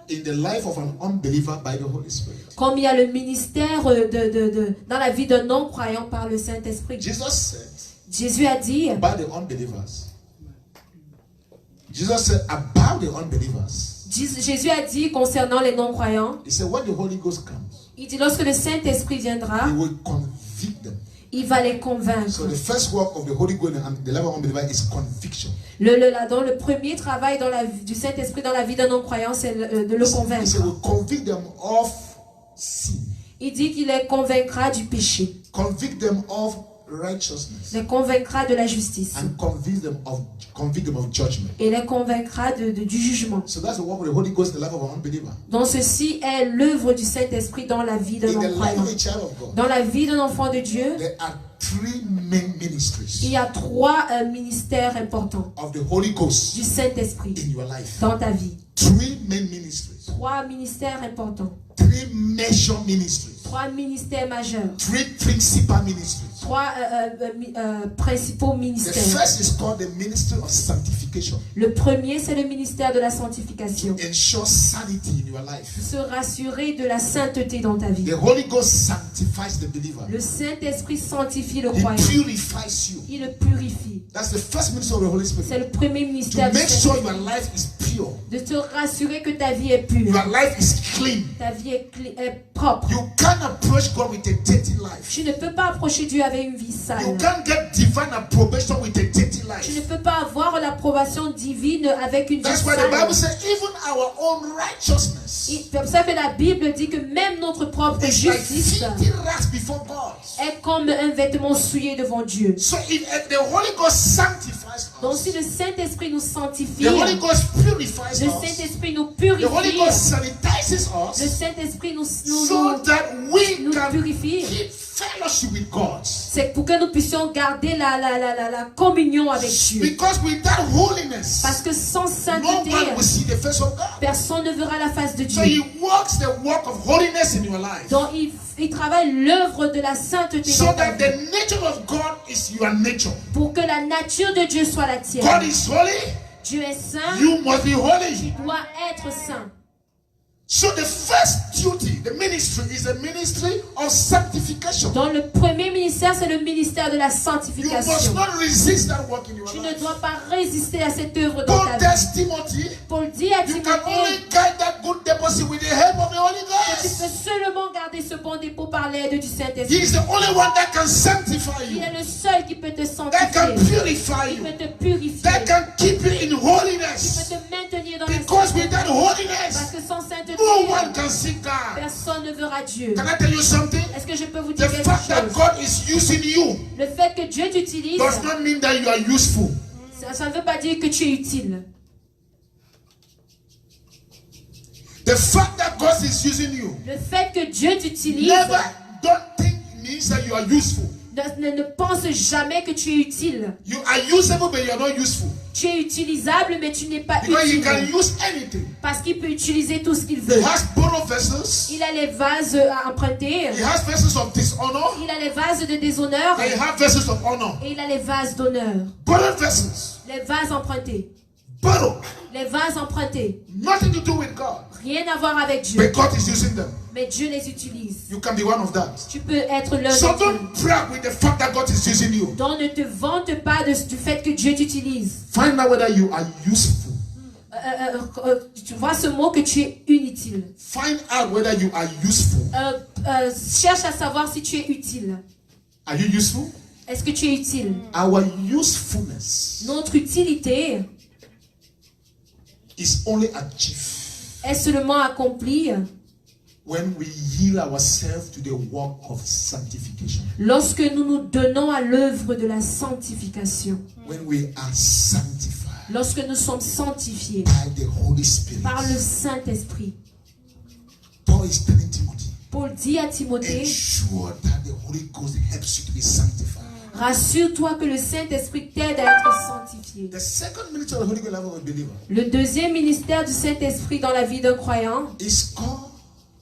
in the life of an unbeliever by the Holy Spirit. Comme il y a le ministère dans la vie d'un non-croyant par le Saint-Esprit. Jesus said Jésus a dit, about the unbelievers. Jesus said about the unbelievers. Jésus a dit concernant les non-croyants, He said when the Holy Ghost comes, il dit lorsque le Saint-Esprit viendra, he will convict them. il va les convaincre. So the first work of the Holy Ghost and the life of unbeliever is conviction. Le premier travail du Saint-Esprit dans la vie d'un non-croyant, c'est de le He said convaincre. will convict them of sin. Il dit qu'il les convaincra du péché, Convict them of righteousness. les convaincra de la justice And convict them of judgment. et les convaincra du jugement. So that's the work of the Holy Ghost in the life of an unbeliever. Donc ceci est l'œuvre du Saint-Esprit dans la vie d'un In the life non-croyant. of a child of God, Dans la vie d'un enfant de Dieu, there are three main il ministries y a trois ministères importants of the Holy Ghost du Saint-Esprit in your life. dans ta vie. Three main ministries. Trois ministères importants, Three major ministries. trois ministères majeurs, Three principal ministries. trois principaux The ministères. first is called the ministry of sanctification. Le premier, c'est le ministère de la sanctification. Ensure sanity in your life. Se rassurer de la sainteté dans ta vie. The Holy Ghost sanctifies the believer. Le Saint-Esprit sanctifie le He croyant. purifies you. Il le purifie. That's the first ministry of the Holy C'est Spirit. le premier To ministère du make sure Saint-Esprit. your life is pure. De te rassurer que ta vie est pure. Your life is clean. Ta vie est propre. You can't approach God with a dirty life. Tu ne peux pas approcher Dieu avec une vie You sale. can't get divine approbation with a dirty Tu ne life. peux pas avoir l'approbation divine avec une vie That's why the Bible sale. says even our own righteousness C'est pour ça que la Bible dit que même notre propre is like justice filthy rags before God. est comme un vêtement souillé devant Dieu. So if the Holy Ghost sanctifies Donc us, si le Saint-Esprit nous sanctifie, the Holy Ghost purifies le us, Saint-Esprit nous the Holy purifie, Ghost sanitizes le us, Saint-Esprit so that we nous can purifie. keep fellowship with God. C'est pour que nous puissions garder la communion avec Dieu. Because without holiness, Parce que sans no sainteté, one will see the face of God. personne ne verra la face de So Dieu. He works the work of holiness in your life, Donc il travaille l'œuvre de la sainteté so dans ta that vie, the nature of God is your nature. pour que la nature de Dieu soit la tienne. God is holy, Dieu est saint, you must be holy. tu dois être saint. So the first duty, the ministry, is a ministry of sanctification. Dans le premier ministère, c'est le ministère de la You must sanctification. not resist that work in your Tu ne life. dois pas résister à cette œuvre dans Paul ta vie. tells Timothy, Paul dit à you can only Timothée guide that good deposit with the help of the Holy que tu Ghost. peux seulement garder ce bon dépôt par l'aide du He Saint-Esprit. is the only one that can sanctify Il you, est le seul qui peut te that can sanctifier, purify qui you, peut te purifier, that qui can keep you in peut holiness. te maintenir dans la Because sainteté. without holiness, Parce que sans sainteté, no one can see God. personne ne verra Dieu. Can I tell you something? Est-ce que je peux vous The dire quelque fact that chose? God is using you Le fait que Dieu t'utilise, does not mean that you are useful. ça ne veut pas dire que tu es utile. The fact that God is using you Le fait que Dieu t'utilise, never don't think means that you are useful. ne pense jamais que tu es utile. You are usable, but you are not useful. Tu es utilisable, mais tu n'es pas Because he can utile. use anything. Parce qu'il peut utiliser tout ce qu'il He veut. has borrowed vessels. Il a les vases à emprunter. He has vessels of dishonor. Il a les vases de déshonneur. And he has vessels of honor. Et il a les vases d'honneur. Borrowed vessels. Les vases empruntés. Borrowed. Les vases empruntés. Nothing to do with God. rien à voir avec Dieu. but God is using them. Mais Dieu les utilise. You can be one of that. Tu peux être l'un So d'entre eux. don't brag with the fact that God is using you. Donc ne te vante pas du fait que Dieu t'utilise. Find out whether you are useful. Tu vois ce mot que tu es inutile. Find out whether you are useful. Cherche à savoir si tu es utile. Are you useful? Est-ce que tu es utile? Our usefulness Notre utilité is only achieved est seulement accomplie when we yield ourselves to the work of sanctification. lorsque nous nous donnons à l'œuvre de la sanctification. When we are sanctified Lorsque nous sommes sanctifiés by the Holy Spirit. par le Saint-Esprit. Paul is telling Timothy, Paul dit à Timothée, ensure that the Holy Ghost helps you to be sanctified. rassure-toi que le Saint-Esprit t'aide à être sanctifié. The second ministry of the Holy Ghost life of a believer Le deuxième ministère du Saint-Esprit dans la vie d'un croyant is called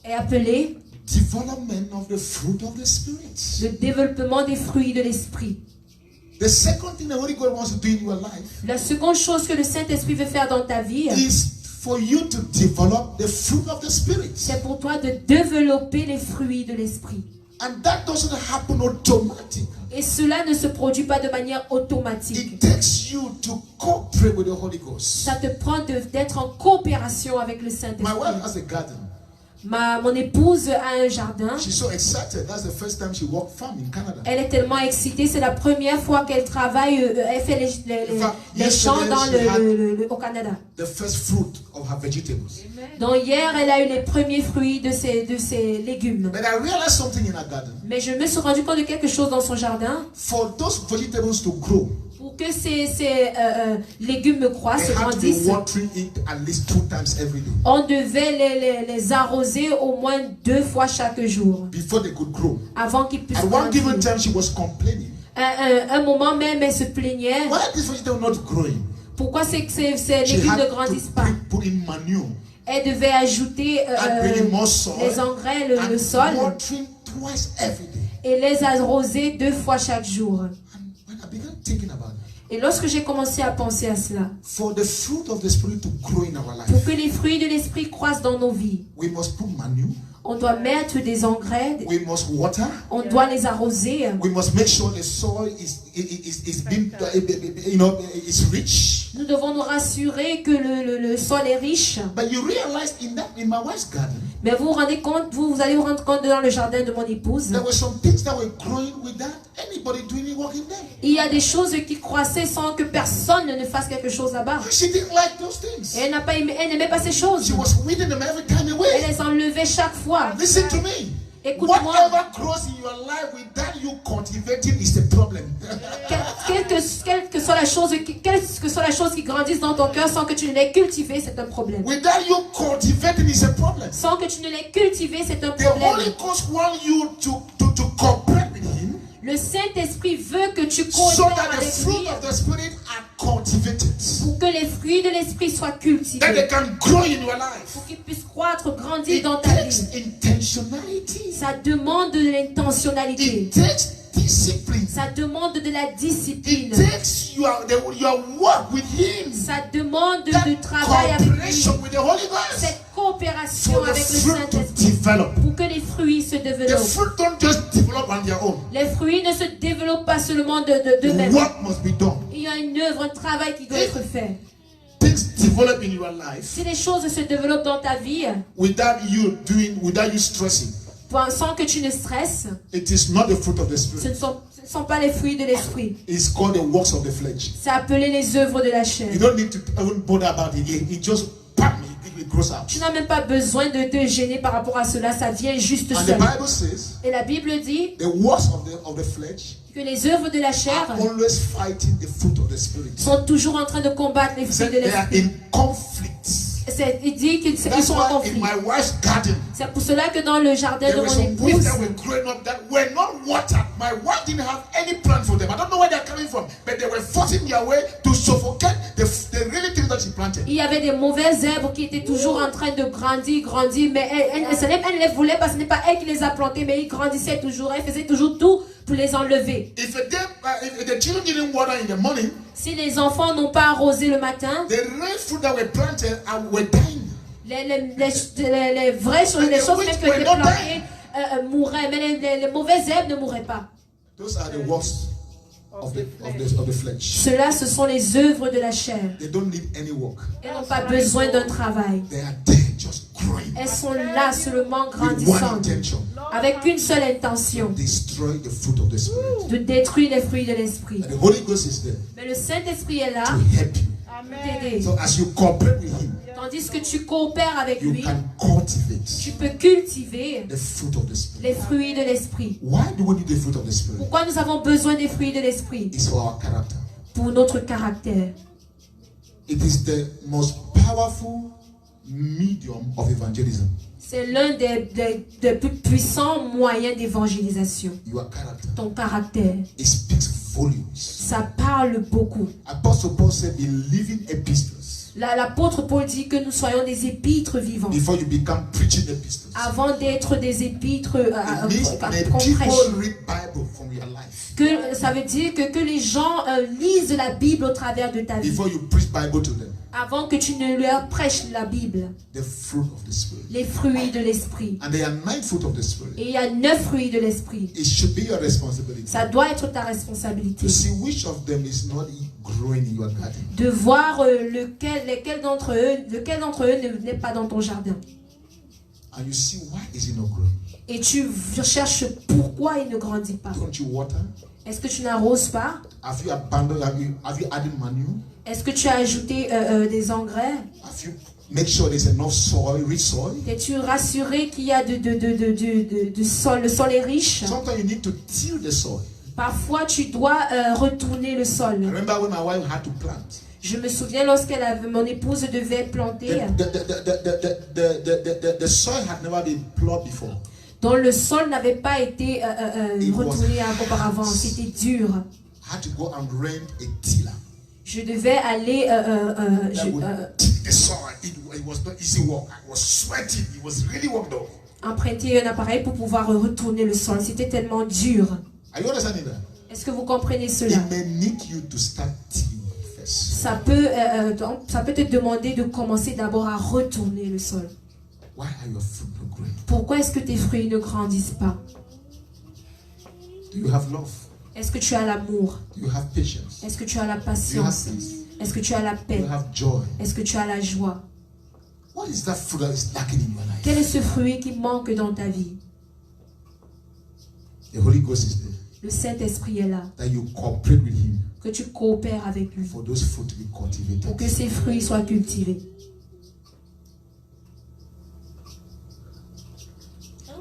est appelé development of the fruit of the Spirit. le développement des fruits de l'Esprit. The second thing the Holy Ghost wants to do in your life La seconde chose que le Saint-Esprit veut faire dans ta vie, is for you to develop the fruit of the Spirit. c'est pour toi de développer les fruits de l'Esprit. And that doesn't happen automatically. Et cela ne se produit pas de manière automatique. It takes you to cooperate with the Holy Ghost. Ça te prend d'être en coopération avec le My wife Saint-Esprit. has a garden. Mon épouse a un jardin. She's so excited. That's the first time she worked farm in Canada. Elle est tellement excitée. C'est la première fois qu'elle travaille. Elle fait les champs au Canada. The first fruit of her vegetables. Donc hier, elle a eu les premiers fruits de ses légumes. But I realized something in her garden. Mais je me suis rendu compte de quelque chose dans son jardin. For those vegetables to grow, Pour que ces légumes croissent, they se had to be grandissent, watering it at least 2 times every day on devait les arroser au moins 2 fois chaque jour before they could grow. avant qu'ils puissent At one given grandir. time, she was complaining. Un moment même, elle se plaignait. Why is this vegetable not growing? Pourquoi c'est que ces She légumes ne had grandissent to pas? put in manure Elle devait ajouter and bring in more soil les engrais, le and sol, watering twice every day. et les arroser 2 fois chaque jour. And when I began thinking about it, Et lorsque j'ai commencé à penser à cela, for the fruit of the Spirit to grow in our pour life, que les fruits de l'esprit croissent dans nos vies, we must put manure, on doit mettre des engrais, we must water, on doit les arroser, we must make sure the soil is being, is rich. nous devons nous rassurer que le sol est riche. But you realize in my wife's garden, Mais vous vous rendez compte, vous allez vous rendre compte dans le jardin de mon épouse, there were some things that were growing without anybody doing any work in them. il y a des choses qui croissaient sans que personne ne fasse quelque chose là-bas. She didn't like those things. Et elle n'aimait pas ces choses. She was weeding them every time Elle away. les enlevait chaque fois. Listen to me. Écoute-moi. Whatever grows in your life without you cultivating is a problem. Quelle que soit la chose qui grandisse dans ton cœur sans que tu ne l'aies cultivé, c'est un problème. Without you cultivating is a problem. Sans que tu ne l'aies cultivé, c'est un The Holy problème. Ghost wants you to cooperate with Him Le Saint-Esprit veut que tu so coopères that the avec fruit lui of the Spirit are cultivated. pour que les fruits de l'Esprit soient That they cultivés, can grow in your life. pour qu'ils puissent croître, grandir It dans ta takes vie. intentionality. Ça demande de l'intentionnalité. It takes discipline. Ça demande de la discipline. It takes your work with Him. Ça demande That de travail avec lui. cooperation with the Holy Ghost. Cette coopération For the avec le fruit to Saint-Esprit develop. pour que les fruits se The développent. fruit don't just develop on their own. Les fruits ne se développent pas seulement d'eux-mêmes. Work must be done. Il y a une œuvre, un travail qui doit être fait. Things develop in your life Si les choses se développent dans ta vie without you stressing. sans que tu ne stresses, It is not the fruit of the ce Spirit. ne sont pas les fruits de l'esprit. It's called the works of the flesh. C'est appelé les œuvres de la chair. You don't need to even bother about it. It just it grows out. Tu n'as même pas besoin de te gêner par rapport à cela, ça vient juste And the seul. Bible says Et la Bible dit the works of the flesh que les œuvres de la chair are always fighting the fruit of the Spirit. sont toujours en train de combattre les He fruits said de they are l'esprit. in conflict. Il dit qu'ils That's sont en why in conflit. my wife's garden, C'est pour cela que dans le jardin there de were mon some weeds épouse, that were growing up that were not watered. My wife didn't have any plan for them. I don't know where they're coming from, but they were forcing their way to suffocate the really things that she planted. il y avait des mauvaises herbes qui étaient toujours en train de grandir, mais elle ne les voulait pas, ce n'est pas elle qui les a plantées, mais ils grandissaient toujours, elle faisait toujours tout pour les enlever. If the children didn't water in the morning, Si les enfants n'ont pas arrosé le matin, the real fruit that were planted were dying. Les vraies choses, les choses même qui ont été plantées mourraient, mais les mauvaises herbes ne mourraient pas. Those are the works of the flesh. Ceux-là, ce sont les œuvres de la chair. They don't need any work. Elles n'ont pas besoin d'un travail. They are there just growing Elles sont là seulement with one grandissantes, intention: avec une seule intention, destroy the fruit of the spirit. de détruire les fruits de l'esprit. And the Holy Ghost is there Mais le Saint-Esprit est là to help you. pour t'aider. So as you cooperate with Him, Tandis que tu coopères avec you lui, can cultivate tu peux cultiver the fruit of the spirit. les fruits de l'esprit. Why do we need the fruit of the spirit? Pourquoi nous avons besoin des fruits de l'esprit? It's for our character. Pour notre caractère. It is the most powerful medium of evangelism. C'est l'un des plus puissants moyens d'évangélisation. Your character. Ton caractère. It speaks volumes. Ça parle beaucoup. Apostle Paul said, "Be living epistles." L'apôtre Paul dit que nous soyons des épîtres vivants. Before you become preaching epistles. Avant d'être des épîtres It means that qu'on people prêche. read Bible from your life. Que ça veut dire que les gens lisent la Bible au travers de ta vie. Before you preach Bible to them. Avant que tu ne leur prêches la Bible. The fruit of the spirit. Les fruits de l'esprit. And there are 9 fruit of the spirit. Et il y a 9 fruits de l'esprit. It should be your responsibility Ça doit être ta responsabilité. to see which of them is not growing in your garden. De voir lequel d'entre eux n'est pas dans ton jardin. And you see why is it not growing. Et tu cherches pourquoi il ne grandit pas. Don't you water? Est-ce que tu n'arroses pas? Have you abandoned? Have you added manure? Est-ce que tu as ajouté des engrais? Have you make sure there's enough soil, rich soil? Es-tu rassuré qu'il y a de sol, le sol est riche? Sometimes you need to till the soil. Parfois tu dois retourner le I sol. remember when my wife had to plant. Je me souviens mon épouse devait planter. The soil had never been plowed before. Dont le sol n'avait pas été retourné auparavant. C'était dur. I had to go and rent a tiller. Je devais aller That would till the soil. It was not easy work. I was sweating. It was really work though. emprunter un appareil pour pouvoir retourner le sol. C'était tellement dur. Are you understanding that? Est-ce que vous comprenez cela? It may need you to start tilling first. Ça peut te demander de commencer d'abord à retourner le sol. Why are your fruit not growing? Pourquoi est-ce que tes fruits ne grandissent pas? Do you have love? Est-ce que tu as l'amour? Do you have patience? Est-ce que tu as la Do you have patience? peace? Est-ce que tu as la Do paix? you have joy? Est-ce que tu as la joie? What is that fruit that is lacking in your life? Quel est ce fruit qui manque dans ta vie? The Holy Ghost is there. Le Saint-Esprit est là. That you cooperate with Him Que tu coopères avec lui for those fruit to be cultivated. pour que ces fruits soient cultivés.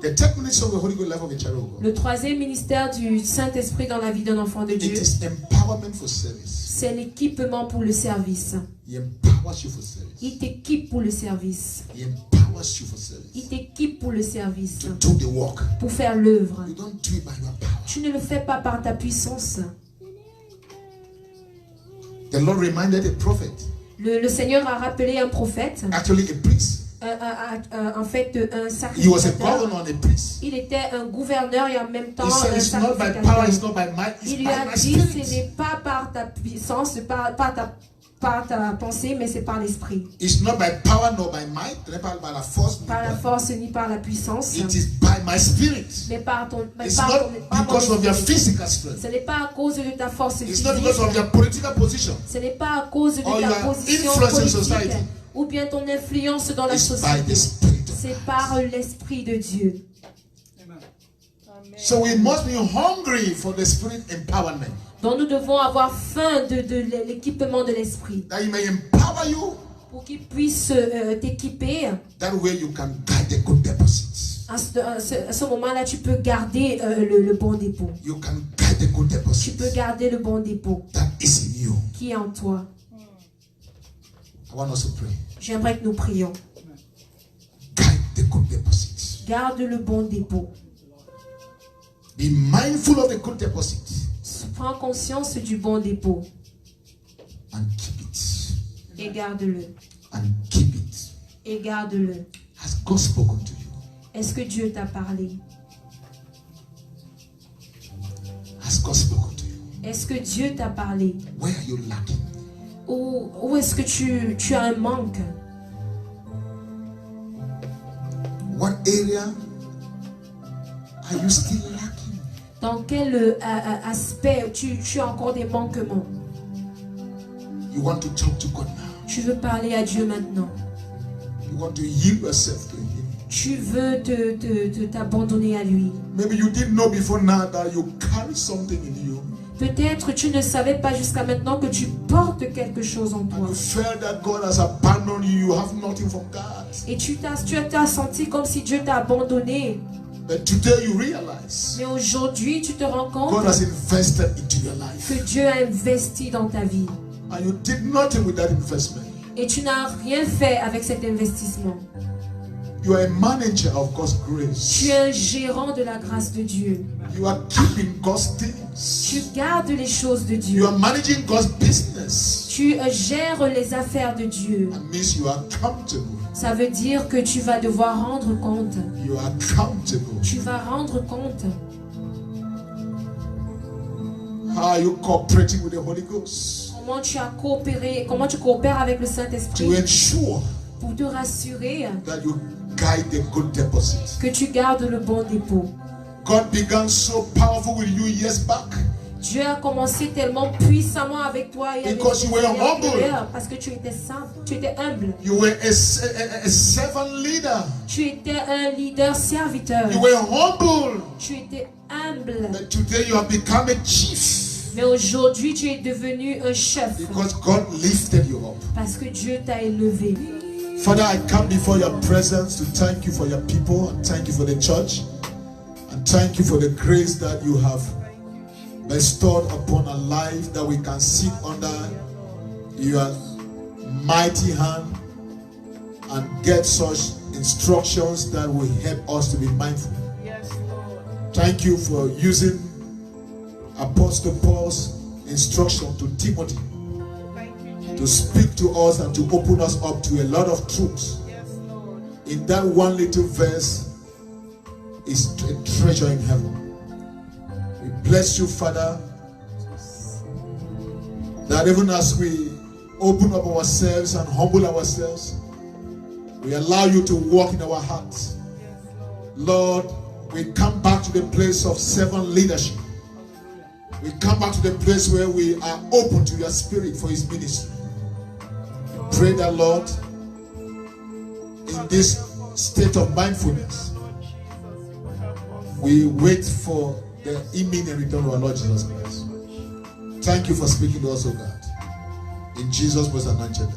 The third ministry of the Holy Ghost life of a child of God. Le troisième ministère du Saint-Esprit dans la vie d'un enfant de It Dieu, is empowerment for service. c'est l'équipement pour le service. He empowers you for service. Il t'équipe pour le service. He empowers you for service. Il t'équipe pour le service, To do the work. pour faire l'œuvre. You don't do it by your power. Tu ne le fais pas par ta puissance. The Lord reminded a prophet, Le Seigneur a rappelé un prophète, actually a priest. en fait un He was a sacrificateur. governor and a priest. Il était un gouverneur et en même temps He said, un it's not by power, it's sacrificateur. not by might, it's Il lui by a my dit, ce spirit. n'est pas par ta puissance, par ta pensée, mais c'est par l'esprit. It's not by power nor by might, not by la force, Par la force ni par la puissance, it is by my spirit. mais par ton It's not because of your physical strength. Ce n'est pas à cause de ta force It's physique. not because of your political position. Ce n'est pas à cause de Or ta your position influence in politique society. ou bien ton influence dans la It's by société. the Spirit of C'est God. par l'Esprit de Dieu. So we must be hungry for the Spirit empowerment. Donc nous devons avoir faim de l'équipement de l'Esprit That He may empower you. pour qu'il puisse t'équiper. That way you can guide the good deposits. À ce moment-là, tu peux garder le bon dépôt. You can guide the good Tu deposits. peux garder le bon dépôt That is in you. qui est en toi. I want us to pray. J'aimerais que nous prions. Guide the good deposits. Garde le bon dépôt. Be mindful of the good deposits Prends conscience du bon dépôt and keep it. et garde-le. And keep it. Et garde-le. Has God spoken to you? Est-ce que Dieu t'a parlé? Has God spoken to you? Est-ce que Dieu t'a parlé? Where are you lacking? Où est-ce que tu as un manque? What area are you still lacking? Dans quel aspect tu as encore des manquements? You want to talk to God now. Tu veux parler à Dieu maintenant. You want to yield yourself to Him. Tu veux t'abandonner à lui. Maybe you didn't know before now that you carry something in you. Peut-être tu ne savais pas jusqu'à maintenant que tu portes quelque chose en toi. You felt that God has abandoned you. You have nothing from God. Et tu t'as senti comme si Dieu t'a abandonné. But today you realize Mais aujourd'hui, tu te rends God compte has invested into your life. que Dieu a investi dans ta vie. And you did nothing with that investment. Et tu n'as rien fait avec cet investissement. You are a manager of God's grace. Tu es un gérant de la grâce de Dieu. You are keeping God's Tu things. gardes les choses de You Dieu. are managing God's business. Tu gères les affaires de Dieu. That means you are accountable. Ça veut dire que tu vas devoir rendre compte. You are accountable. Tu vas rendre compte. How are you cooperating with the Holy Ghost? Comment tu as coopéré, comment tu coopères avec le Saint-Esprit To ensure pour te rassurer that you guide the good deposit. que tu gardes le bon dépôt. God began so powerful with you years back. Dieu a commencé tellement puissamment avec toi et avec Because you were humble. parce que tu étais simple, tu étais humble. You were a servant leader. Tu étais un leader serviteur. You were humble. Tu étais humble. But today you have become a chief. Mais aujourd'hui, tu es devenu un chef Because God lifted you up. parce que Dieu t'a élevé. Father, I come before your presence to thank you for your people and thank you for the church and thank you for the grace that you have bestowed upon our life, that we can sit under your mighty hand and get such instructions that will help us to be mindful. Thank you for using Apostle Paul's instruction to Timothy to speak to us and to open us up to a lot of truths. In that one little verse is a treasure in heaven. We bless you, Father, that even as we open up ourselves and humble ourselves, we allow you to walk in our hearts. Lord, we come back to the place of servant leadership. We come back to the place where we are open to your spirit for his ministry. Pray that, Lord, in this state of mindfulness, we wait for the imminent return of our Lord Jesus Christ. Thank you for speaking to us, O God. In Jesus' most anointed name.